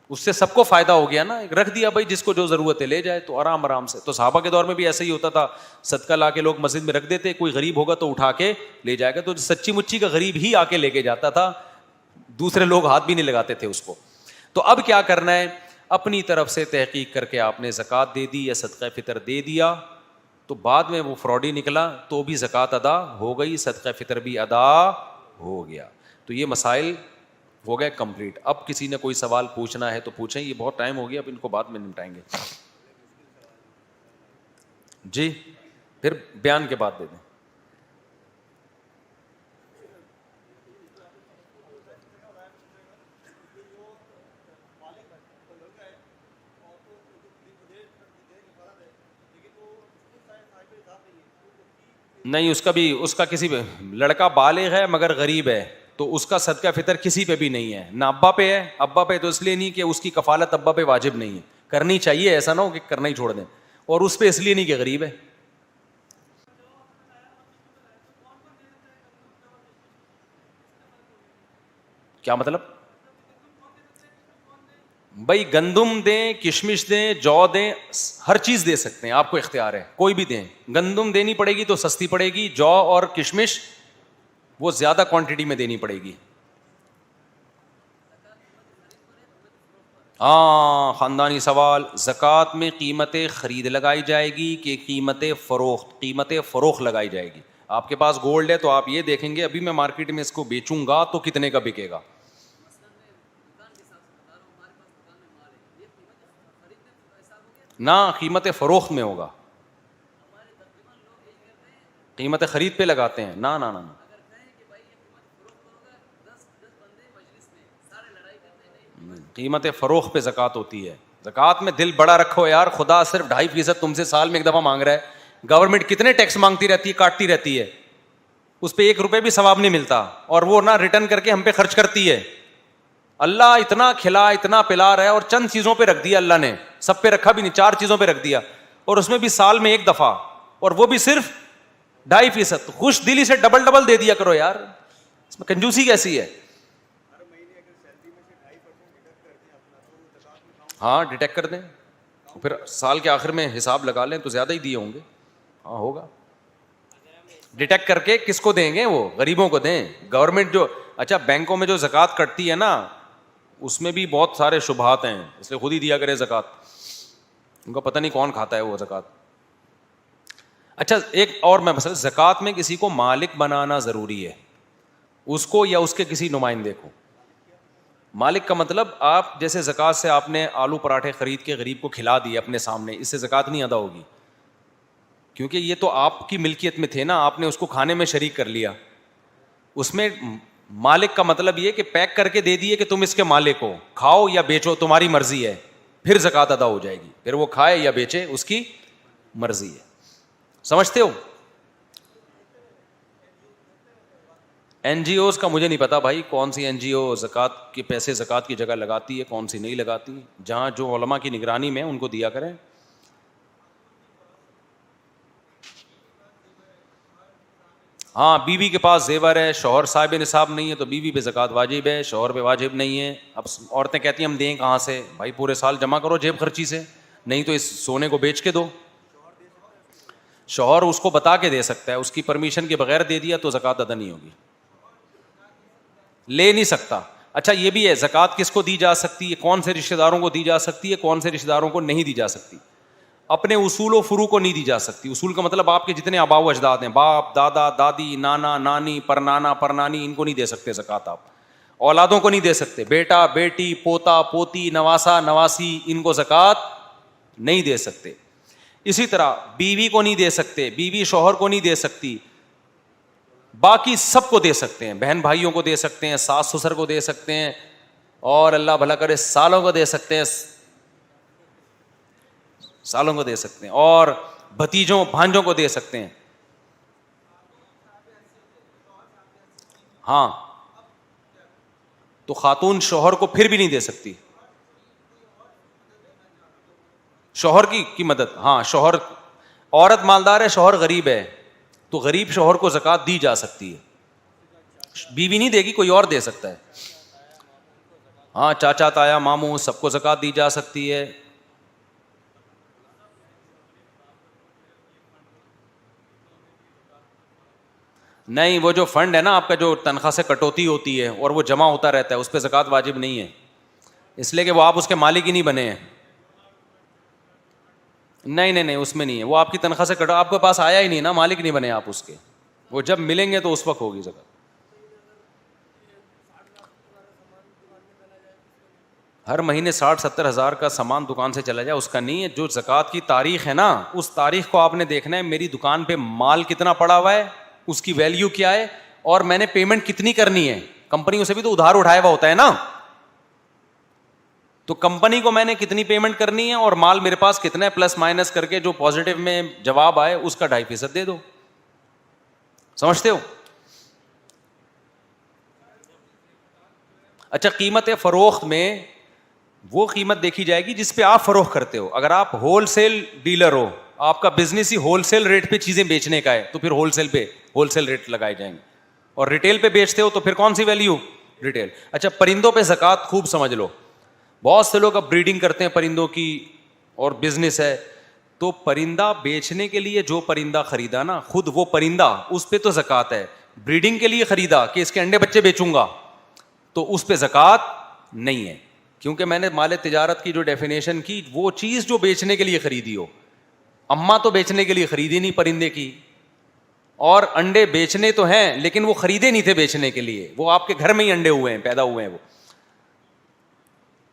اس سے سب کو فائدہ ہو گیا نا, رکھ دیا بھائی جس کو جو ضرورت ہے لے جائے, تو آرام آرام سے. تو صحابہ کے دور میں بھی ایسا ہی ہوتا تھا, صدقہ لا کے لوگ مسجد میں رکھ دیتے, کوئی غریب ہوگا تو اٹھا کے لے جائے گا. تو سچی مچی کا غریب ہی آ کے لے کے جاتا تھا, دوسرے لوگ ہاتھ بھی نہیں لگاتے تھے اس کو. تو اب کیا کرنا ہے, اپنی طرف سے تحقیق کر کے آپ نے زکوٰۃ دے دی یا صدقہ فطر دے دیا, تو بعد میں وہ فراڈی نکلا تو بھی زکوٰۃ ادا ہو گئی, صدقہ فطر بھی ادا ہو گیا. تو یہ مسائل ہو گئے کمپلیٹ. اب کسی نے کوئی سوال پوچھنا ہے تو پوچھیں, یہ بہت ٹائم ہو گیا, اب ان کو بعد میں نمٹائیں گے. جی پھر بیان کے بعد دے دیں. نہیں, اس کا کسی پہ, لڑکا بالغ ہے مگر غریب ہے تو اس کا صدقہ فطر کسی پہ بھی نہیں ہے, نہ ابا پہ ہے. ابا پہ تو اس لیے نہیں کہ اس کی کفالت ابا پہ واجب نہیں ہے, کرنی چاہیے, ایسا نہ ہو کہ کرنا ہی چھوڑ دیں. اور اس پہ اس لیے نہیں کہ غریب ہے. کیا مطلب؟ بھائی گندم دیں, کشمش دیں, جو دیں, ہر چیز دے سکتے ہیں, آپ کو اختیار ہے, کوئی بھی دیں. گندم دینی پڑے گی تو سستی پڑے گی, جو اور کشمش وہ زیادہ کوانٹٹی میں دینی پڑے گی. ہاں خاندانی سوال, زکوٰۃ میں قیمت خرید لگائی جائے گی کہ قیمت فروخت؟ قیمت فروخت لگائی جائے گی. آپ کے پاس گولڈ ہے تو آپ یہ دیکھیں گے ابھی میں مارکیٹ میں اس کو بیچوں گا تو کتنے کا بکے گا. نہ قیمت فروخت میں ہوگا, قیمت خرید پہ لگاتے ہیں. نہ نہ نہ, قیمت فروخت پہ زکوٰۃ ہوتی ہے. زکوٰۃ میں دل بڑا رکھو یار, خدا صرف 2.5% تم سے سال میں ایک دفعہ مانگ رہا ہے. گورنمنٹ کتنے ٹیکس مانگتی رہتی ہے, کاٹتی رہتی ہے, اس پہ 1 روپے بھی ثواب نہیں ملتا, اور وہ نہ ریٹرن کر کے ہم پہ خرچ کرتی ہے. اللہ اتنا کھلا, اتنا پلا رہا ہے, اور چند چیزوں پہ رکھ دیا اللہ نے, سب پہ رکھا بھی نہیں, 4 چیزوں پہ رکھ دیا, اور اس میں بھی سال میں 1 دفعہ, اور وہ بھی صرف 2.5%. خوش دلی سے ڈبل دے دیا کرو یار, اس میں کنجوسی کیسی ہے. ہاں ڈیٹیکٹ کر دیں, پھر سال کے آخر میں حساب لگا لیں تو زیادہ ہی دیے ہوں گے. ہاں ہوگا, ڈیٹیکٹ کر کے کس کو دیں گے, وہ غریبوں کو دیں. گورنمنٹ جو, اچھا بینکوں میں جو زکوٰۃ کٹتی ہے نا, اس میں بھی بہت سارے شبہات ہیں, اس لیے خود ہی دیا کرے زکوٰۃ, ان کو پتہ نہیں کون کھاتا ہے وہ زکوٰۃ. اچھا ایک اور میں مثلا زکوٰۃ میں کسی کو مالک بنانا ضروری ہے, اس کو یا اس کے کسی نمائندے کو. مالک کا مطلب آپ جیسے زکوٰۃ سے آپ نے آلو پراٹھے خرید کے غریب کو کھلا دیے اپنے سامنے, اس سے زکوٰۃ نہیں ادا ہوگی, کیونکہ یہ تو آپ کی ملکیت میں تھے نا, آپ نے اس کو کھانے میں شریک کر لیا. اس میں مالک کا مطلب یہ کہ پیک کر کے دے دیے کہ تم اس کے مالک ہو, کھاؤ یا بیچو تمہاری مرضی ہے, پھر زکوٰۃ ادا ہو جائے گی. پھر وہ کھائے یا بیچے اس کی مرضی ہے. سمجھتے ہو؟ این جی اوز کا مجھے نہیں پتا بھائی, کون سی این جی او زکوٰۃ کے پیسے زکوٰۃ کی جگہ لگاتی ہے, کون سی نہیں لگاتی. جہاں جو علماء کی نگرانی میں ان کو دیا کریں. ہاں بیوی کے پاس زیور ہے, شوہر صاحب نصاب نہیں ہے تو بیوی پہ زکوٰۃ واجب ہے, شوہر پہ واجب نہیں ہے. اب عورتیں کہتی ہیں ہم دیں کہاں سے, بھائی پورے سال جمع کرو جیب خرچی سے, نہیں تو اس سونے کو بیچ کے دو. شوہر اس کو بتا کے دے سکتا ہے, اس کی پرمیشن کے بغیر دے دیا تو زکوٰۃ ادا نہیں ہوگی, لے نہیں سکتا. اچھا یہ بھی ہے زکوٰۃ کس کو دی جا سکتی ہے, کون سے رشتہ داروں کو دی جا سکتی ہے, کون سے رشتہ داروں کو نہیں دی جا سکتی. اپنے اصول و فروع کو نہیں دی جا سکتی. اصول کا مطلب آپ کے جتنے آباء و اجداد ہیں, باپ دادا دادی نانا نانی پرنانا پرنانی, ان کو نہیں دے سکتے زکوٰۃ آپ. اولادوں کو نہیں دے سکتے, بیٹا بیٹی پوتا پوتی نواسا نواسی, ان کو زکوٰۃ نہیں دے سکتے. اسی طرح بیوی کو نہیں دے سکتے, بیوی شوہر کو نہیں دے سکتی, باقی سب کو دے سکتے ہیں. بہن بھائیوں کو دے سکتے ہیں, ساس سسر کو دے سکتے ہیں, اور اللہ بھلا کرے سالوں کو دے سکتے ہیں, سالوں کو دے سکتے ہیں, اور بھتیجوں بھانجوں کو دے سکتے ہیں. ہاں تو خاتون شوہر کو پھر بھی نہیں دے سکتی, شوہر کی مدد. ہاں شوہر, عورت مالدار ہے شوہر غریب ہے تو غریب شوہر کو زکوٰۃ دی جا سکتی ہے, بیوی نہیں دے گی کوئی اور دے سکتا ہے. ہاں چاچا تایا ماموں سب کو زکوٰۃ دی جا سکتی ہے. نہیں وہ جو فنڈ ہے نا آپ کا, جو تنخواہ سے کٹوتی ہوتی ہے اور وہ جمع ہوتا رہتا ہے, اس پہ زکوٰۃ واجب نہیں ہے, اس لیے کہ وہ آپ اس کے مالک ہی نہیں بنے ہیں. نہیں اس میں نہیں ہے, وہ آپ کی تنخواہ سے آپ کے پاس آیا ہی نہیں نا, مالک نہیں بنے آپ اس کے, وہ جب ملیں گے تو اس وقت ہوگی زکوٰۃ. ہر مہینے 60-70 ہزار کا سامان دکان سے چلا جائے اس کا نہیں ہے. جو زکوٰۃ کی تاریخ ہے نا, اس تاریخ کو آپ نے دیکھنا ہے, میری دکان پہ مال کتنا پڑا ہوا ہے, اس کی ویلیو کیا ہے, اور میں نے پیمنٹ کتنی کرنی ہے. کمپنیوں سے بھی تو ادھار اٹھایا ہوا ہوتا ہے نا, تو کمپنی کو میں نے کتنی پیمنٹ کرنی ہے اور مال میرے پاس کتنا ہے, پلس مائنس کر کے جو پازیٹو میں جواب آئے اس کا 2.5% دے دو. سمجھتے ہو؟ اچھا قیمت فروخت میں وہ قیمت دیکھی جائے گی جس پہ آپ فروخت کرتے ہو. اگر آپ ہول سیل ڈیلر ہو, آپ کا بزنس ہی ہول سیل ریٹ پہ چیزیں بیچنے کا ہے, تو پھر ہول سیل ریٹ لگائے جائیں گے. اور ریٹیل پہ بیچتے ہو تو پھر کون سی ویلیو, ریٹیل. اچھا پرندوں پہ زکوٰۃ خوب سمجھ لو. بہت سے لوگ اب بریڈنگ کرتے ہیں پرندوں کی اور بزنس ہے, تو پرندہ بیچنے کے لیے جو پرندہ خریدا نا, خود وہ پرندہ, اس پہ تو زکوٰۃ ہے. بریڈنگ کے لیے خریدا کہ اس کے انڈے بچے بیچوں گا, تو اس پہ زکوٰۃ نہیں ہے, کیونکہ میں نے مال تجارت کی جو ڈیفینیشن کی, وہ چیز جو بیچنے کے لیے خریدی ہو. اماں تو بیچنے کے لیے خریدی نہیں پرندے کی, اور انڈے بیچنے تو ہیں لیکن وہ خریدے نہیں تھے بیچنے کے لیے, وہ آپ کے گھر میں ہی انڈے ہوئے ہیں, پیدا ہوئے ہیں, وہ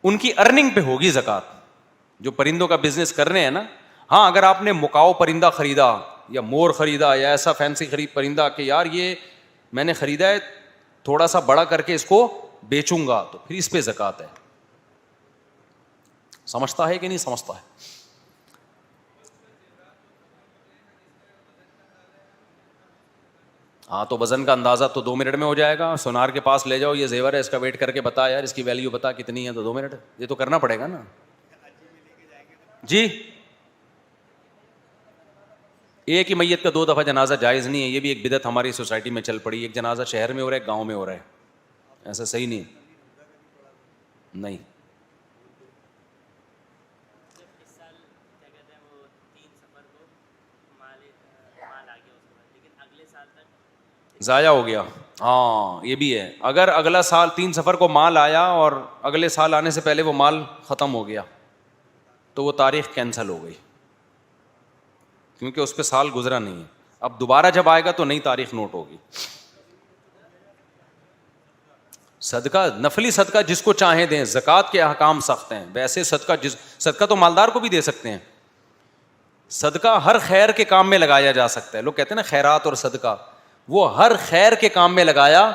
ان کی ارننگ پہ ہوگی زکوٰۃ, جو پرندوں کا بزنس کر رہے ہیں نا. ہاں اگر آپ نے مکاؤ پرندہ خریدا یا مور خریدا یا ایسا فینسی پرندہ کہ یار یہ میں نے خریدا ہے تھوڑا سا بڑا کر کے اس کو بیچوں گا, تو پھر اس پہ زکوٰۃ ہے. سمجھتا ہے کہ نہیں سمجھتا ہے؟ ہاں تو وزن کا اندازہ تو 2 منٹ میں ہو جائے گا. سونار کے پاس لے جاؤ, یہ زیور ہے اس کا ویٹ کر کے بتا یار اس کی ویلیو بتا کتنی ہے, تو 2 منٹ, یہ تو کرنا پڑے گا نا. جی ایک ہی میت کا 2 دفعہ جنازہ جائز نہیں ہے, یہ بھی ایک بدعت ہماری سوسائٹی میں چل پڑی. ایک جنازہ شہر میں ہو رہا ہے, گاؤں میں ہو رہا ہے, ایسا صحیح نہیں نہیں. ضائع ہو گیا. ہاں یہ بھی ہے, اگر اگلا سال 3 سفر کو مال آیا اور اگلے سال آنے سے پہلے وہ مال ختم ہو گیا تو وہ تاریخ کینسل ہو گئی, کیونکہ اس پہ سال گزرا نہیں ہے. اب دوبارہ جب آئے گا تو نئی تاریخ نوٹ ہوگی. صدقہ نفلی صدقہ جس کو چاہیں دیں, زکوٰۃ کے احکام سخت ہیں. ویسے صدقہ تو مالدار کو بھی دے سکتے ہیں. صدقہ ہر خیر کے کام میں لگایا جا سکتا ہے. لوگ کہتے ہیں نا خیرات اور صدقہ, وہ ہر خیر کے کام میں لگایا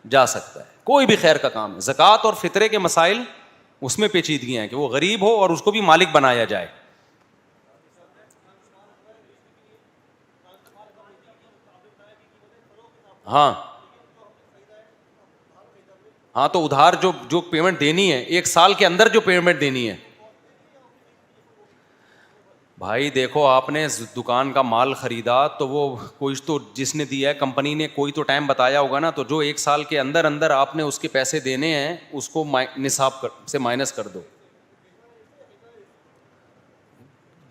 جا سکتا ہے, کوئی بھی خیر کا کام ہے. زکوٰۃ اور فطرے کے مسائل اس میں پیچیدگیاں ہیں کہ وہ غریب ہو اور اس کو بھی مالک بنایا جائے. ہاں ہاں, تو ادھار جو پیمنٹ دینی ہے, ایک سال کے اندر جو پیمنٹ دینی ہے. بھائی دیکھو, آپ نے دکان کا مال خریدا تو وہ کوئی تو جس نے دیا ہے کمپنی نے کوئی تو ٹائم بتایا ہوگا نا, تو جو ایک سال کے اندر اندر آپ نے اس کے پیسے دینے ہیں اس کو نصاب سے مائنس کر دو.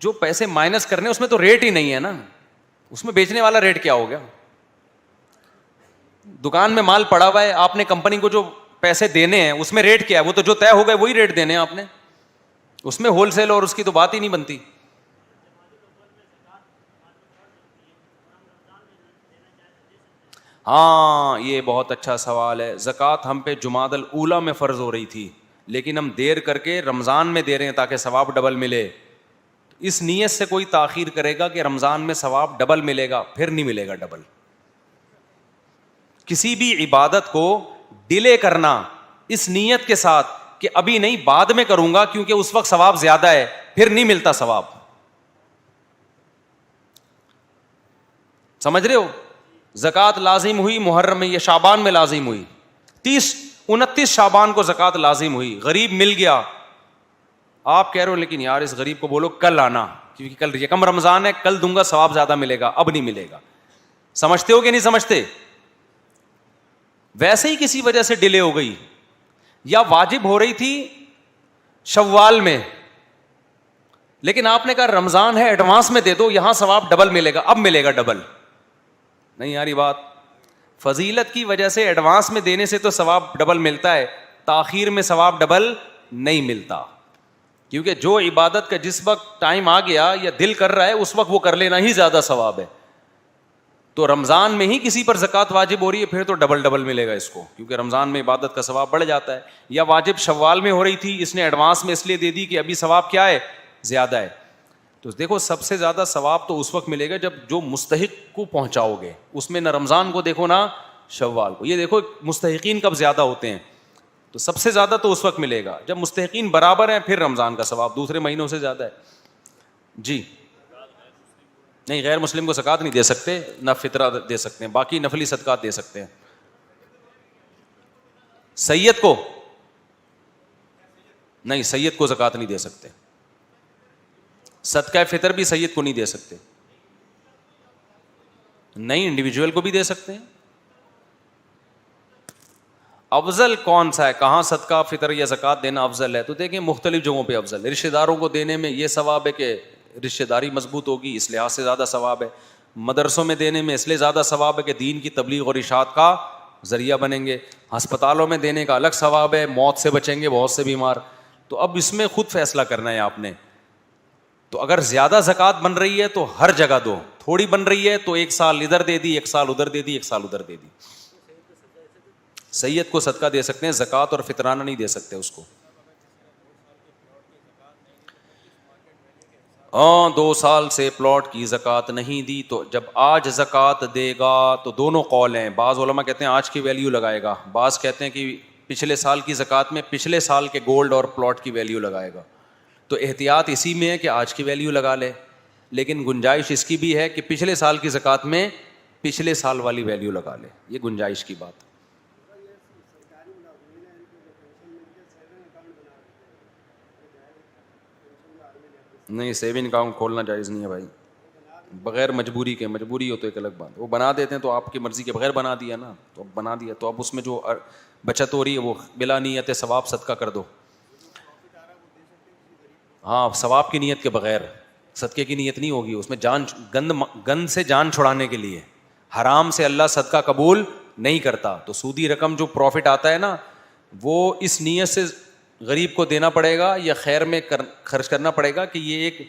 جو پیسے مائنس کرنے اس میں تو ریٹ ہی نہیں ہے نا, اس میں بیچنے والا ریٹ کیا ہو گیا. دکان میں مال پڑا ہوا ہے, آپ نے کمپنی کو جو پیسے دینے ہیں اس میں ریٹ کیا ہے, وہ تو جو طے ہو گئے وہی ریٹ دینے ہیں آپ نے, اس میں ہول سیل اور اس کی تو بات ہی نہیں بنتی. ہاں یہ بہت اچھا سوال ہے. زکوٰۃ ہم پہ جمادی الاولیٰ میں فرض ہو رہی تھی, لیکن ہم دیر کر کے رمضان میں دے رہے ہیں تاکہ ثواب ڈبل ملے. اس نیت سے کوئی تاخیر کرے گا کہ رمضان میں ثواب ڈبل ملے گا, پھر نہیں ملے گا ڈبل. کسی بھی عبادت کو ڈیلے کرنا اس نیت کے ساتھ کہ ابھی نہیں بعد میں کروں گا کیونکہ اس وقت ثواب زیادہ ہے, پھر نہیں ملتا ثواب. سمجھ رہے ہو؟ زکوٰۃ لازم ہوئی محرم میں, یہ شعبان میں لازم ہوئی, 29 شعبان کو زکوٰۃ لازم ہوئی. غریب مل گیا, آپ کہہ رہے ہو لیکن یار اس غریب کو بولو کل آنا کیونکہ کل یکم رمضان ہے, کل دوں گا ثواب زیادہ ملے گا, اب نہیں ملے گا. سمجھتے ہو کہ نہیں سمجھتے؟ ویسے ہی کسی وجہ سے ڈیلے ہو گئی, یا واجب ہو رہی تھی شوال میں, لیکن آپ نے کہا رمضان ہے ایڈوانس میں دے دو, یہاں ثواب ڈبل ملے گا, اب ملے گا ڈبل. نہیں یاری بات, فضیلت کی وجہ سے ایڈوانس میں دینے سے تو ثواب ڈبل ملتا ہے, تاخیر میں ثواب ڈبل نہیں ملتا. کیونکہ جو عبادت کا جس وقت ٹائم آ گیا یا دل کر رہا ہے اس وقت وہ کر لینا ہی زیادہ ثواب ہے. تو رمضان میں ہی کسی پر زکوٰۃ واجب ہو رہی ہے پھر تو ڈبل ڈبل ملے گا اس کو, کیونکہ رمضان میں عبادت کا ثواب بڑھ جاتا ہے. یا واجب شوال میں ہو رہی تھی, اس نے ایڈوانس میں اس لیے دے دی کہ ابھی ثواب کیا ہے, زیادہ ہے. تو دیکھو سب سے زیادہ ثواب تو اس وقت ملے گا جب جو مستحق کو پہنچاؤ گے, اس میں نہ رمضان کو دیکھو نہ شوال کو. یہ دیکھو مستحقین کب زیادہ ہوتے ہیں, تو سب سے زیادہ تو اس وقت ملے گا جب مستحقین برابر ہیں, پھر رمضان کا ثواب دوسرے مہینوں سے زیادہ ہے. جی نہیں, غیر مسلم کو زکوٰۃ نہیں دے سکتے, نہ فطرہ دے سکتے ہیں, باقی نفلی صدقات دے سکتے ہیں. سید کو نہیں, سید کو زکوٰۃ نہیں دے سکتے. صدقہ فطر بھی سید کو نہیں دے سکتے. نہیں, انڈیویجول کو بھی دے سکتے ہیں. افضل کون سا ہے, کہاں صدقہ فطر یا زکوٰۃ دینا افضل ہے؟ تو دیکھیں مختلف جگہوں پہ افضل ہے. رشتہ داروں کو دینے میں یہ ثواب ہے کہ رشتہ داری مضبوط ہوگی, اس لحاظ سے زیادہ ثواب ہے. مدرسوں میں دینے میں اس لیے زیادہ ثواب ہے کہ دین کی تبلیغ اور اشاعت کا ذریعہ بنیں گے. ہسپتالوں میں دینے کا الگ ثواب ہے, موت سے بچیں گے بہت سے بیمار. تو اب اس میں خود فیصلہ کرنا ہے آپ نے. تو اگر زیادہ زکوٰۃ بن رہی ہے تو ہر جگہ دو, تھوڑی بن رہی ہے تو ایک سال ادھر دے دی, ایک سال ادھر دے دی, ایک سال ادھر دے دی. سید کو صدقہ دے سکتے ہیں, زکوٰۃ اور فطرانہ نہیں دے سکتے اس کو. 2 سال سے پلاٹ کی زکوٰۃ نہیں دی, تو جب آج زکوٰۃ دے گا تو دونوں قول ہیں. بعض علماء کہتے ہیں آج کی ویلیو لگائے گا, بعض کہتے ہیں کہ پچھلے سال کی زکوٰۃ میں پچھلے سال کے گولڈ اور پلاٹ کی ویلیو لگائے گا. تو احتیاط اسی میں ہے کہ آج کی ویلیو لگا لے, لیکن گنجائش اس کی بھی ہے کہ پچھلے سال کی زکوٰۃ میں پچھلے سال والی ویلیو لگا لے. یہ گنجائش کی بات. نہیں, سیونگ اکاؤنٹ کھولنا جائز نہیں ہے بھائی, بغیر مجبوری کے. مجبوری ہو تو ایک الگ بات, وہ بنا دیتے ہیں تو آپ کی مرضی کے بغیر بنا دیا نا, تو بنا دیا تو اب اس میں جو بچت ہو رہی ہے وہ بلا نیت ثواب صدقہ کر دو. ہاں, ثواب کی نیت کے بغیر, صدقے کی نیت نہیں ہوگی اس میں. جان گند سے جان چھڑانے کے لیے, حرام سے اللہ صدقہ قبول نہیں کرتا. تو سودی رقم جو پروفٹ آتا ہے نا, وہ اس نیت سے غریب کو دینا پڑے گا یا خیر میں خرچ کرنا پڑے گا کہ یہ ایک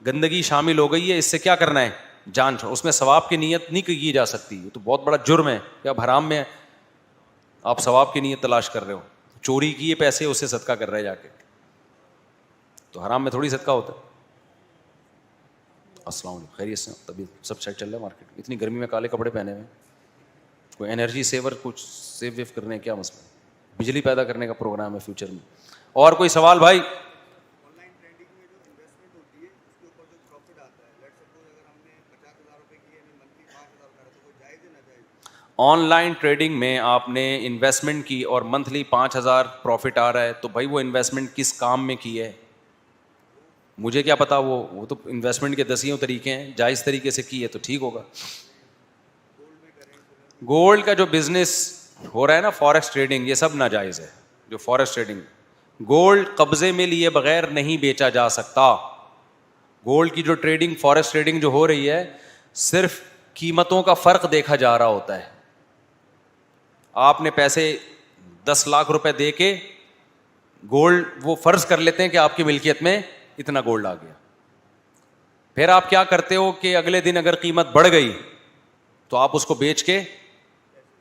گندگی شامل ہو گئی ہے, اس سے کیا کرنا ہے, جان چھوڑ. اس میں ثواب کی نیت نہیں کی جا سکتی, یہ تو بہت بڑا جرم ہے کہ آپ حرام میں آپ ثواب کی نیت تلاش کر رہے ہو. چوری کیے پیسے, اس سے صدقہ کر رہے جا کے, تو حرام میں تھوڑی صدقہ ہوتا ہے. السلام علیکم, خیریت سے؟ تبھی سب سیٹ چل رہا ہے مارکیٹ میں. اتنی گرمی میں کالے کپڑے پہنے ہوئے, کوئی انرجی سیور کچھ سیو ویو کرنے کیا مسئلہ ہے؟ بجلی پیدا کرنے کا پروگرام ہے فیوچر میں. اور کوئی سوال بھائی؟ آن لائن ٹریڈنگ میں آپ نے انویسٹمنٹ کی اور منتھلی 5,000 پروفٹ آ رہا ہے, تو بھائی وہ انویسٹمنٹ کس کام میں کی ہے؟ مجھے کیا پتا, وہ تو انویسٹمنٹ کے دسیوں طریقے ہیں, جائز طریقے سے کی ہے تو ٹھیک ہوگا. گولڈ کا جو بزنس ہو رہا ہے نا, فارکس ٹریڈنگ, یہ سب ناجائز ہے. جو فارکس ٹریڈنگ, گولڈ قبضے میں لیے بغیر نہیں بیچا جا سکتا. گولڈ کی جو ٹریڈنگ, فارکس ٹریڈنگ جو ہو رہی ہے, صرف قیمتوں کا فرق دیکھا جا رہا ہوتا ہے. آپ نے پیسے 10 لاکھ روپے دے کے گولڈ, وہ فرض کر لیتے ہیں کہ آپ کی ملکیت میں اتنا گولڈ آ گیا. پھر آپ کیا کرتے ہو کہ اگلے دن اگر قیمت بڑھ گئی تو آپ اس کو بیچ کے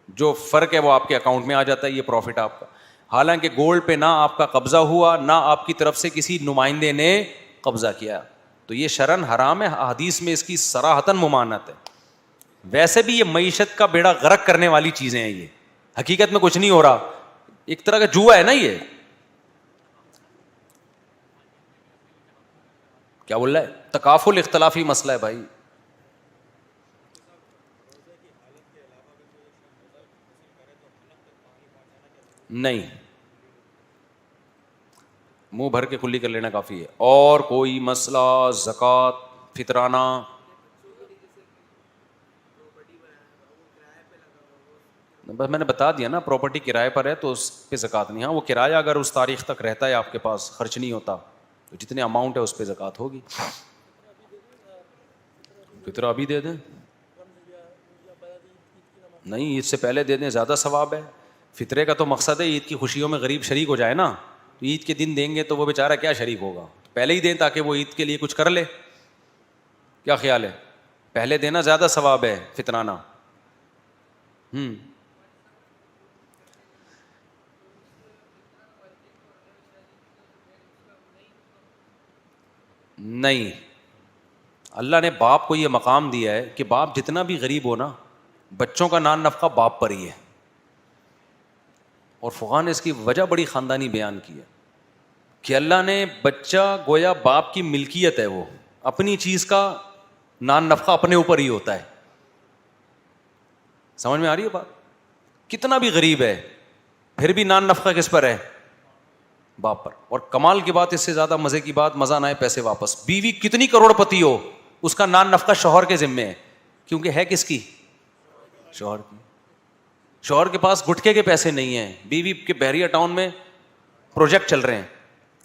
جو فرق ہے وہ آپ کے اکاؤنٹ میں آ جاتا ہے, یہ پروفٹ آپ کا. حالانکہ گولڈ پہ نہ آپ کا قبضہ ہوا, نہ آپ کی طرف سے کسی نمائندے نے قبضہ کیا, تو یہ شرعاً حرام ہے. حدیث میں اس کی صراحتاً ممانعت ہے. ویسے بھی یہ معیشت کا بیڑا غرق کرنے والی چیزیں ہیں, یہ حقیقت میں کچھ نہیں ہو رہا, ایک طرح کا جوا ہے نا. یہ کیا بول رہا ہے, تکافل اختلافی مسئلہ ہے بھائی. نہیں, منہ بھر کے کلی کر لینا کافی ہے. اور کوئی مسئلہ؟ زکوٰۃ, فطرانہ؟ بس میں نے بتا دیا نا, پراپرٹی کرائے پر ہے تو اس پہ زکوٰۃ نہیں. ہاں, وہ کرایہ اگر اس تاریخ تک رہتا ہے آپ کے پاس, خرچ نہیں ہوتا, تو جتنے اماؤنٹ ہے اس پہ زکوٰۃ ہوگی. فطرہ ابھی دے دیں, نہیں عید سے پہلے دے دیں, زیادہ ثواب ہے. فطرے کا تو مقصد ہے عید کی خوشیوں میں غریب شریک ہو جائے نا, تو عید کے دن دیں گے تو وہ بیچارہ کیا شریک ہوگا, پہلے ہی دیں تاکہ وہ عید کے لیے کچھ کر لے. کیا خیال ہے؟ پہلے دینا زیادہ ثواب ہے فطرانہ. نہیں, اللہ نے باپ کو یہ مقام دیا ہے کہ باپ جتنا بھی غریب ہو نا, بچوں کا نان نفقہ باپ پر ہی ہے. اور فقہاء نے اس کی وجہ بڑی خاندانی بیان کی ہے کہ اللہ نے بچہ گویا باپ کی ملکیت ہے, وہ اپنی چیز کا نان نفقہ اپنے اوپر ہی ہوتا ہے. سمجھ میں آ رہی ہے بات؟ کتنا بھی غریب ہے پھر بھی نان نفقہ کس پر ہے؟ باپ پر. اور کمال کی بات, اس سے زیادہ مزے کی بات, مزہ نہ آئے پیسے واپس, بیوی کتنی کروڑ پتی ہو, اس کا نان نفقہ شوہر کے ذمے ہے, کیونکہ ہے کس کی؟ شوہر کی. شوہر کے پاس گٹکے کے پیسے نہیں ہیں, بیوی کے بحریہ ٹاؤن میں پروجیکٹ چل رہے ہیں,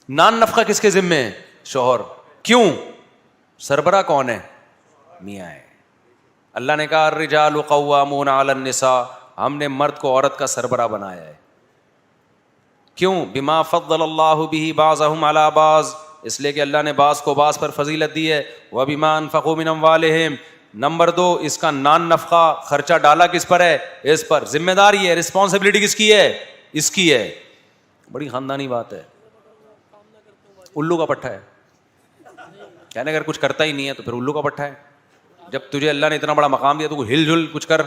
نان نفقہ کس کے ذمے ہے؟ شوہر. کیوں؟ سربراہ کون ہے؟ میاں ہے. اللہ نے کہا الرجال قوامون علی النساء, ہم نے مرد کو عورت کا سربراہ بنایا ہے. کیوں؟ بما فضل اللہ بہ بعضهم علی بعض, اس لیے کہ اللہ نے بعض کو بعض پر فضیلت دی ہے. وبما انفقوا من اموالہم, نمبر 2, اس کا نان نفقہ خرچہ ڈالا کس پر ہے؟ اس پر. ذمہ داری ہے, رسپانسبلٹی کس کی ہے؟ اس کی ہے. بڑی خاندانی بات ہے. الو کا پٹھا ہے, یعنی اگر کچھ کرتا ہی نہیں ہے تو پھر الو کا پٹھا ہے. جب تجھے اللہ نے اتنا بڑا مقام دیا تو ہل جل کچھ کر,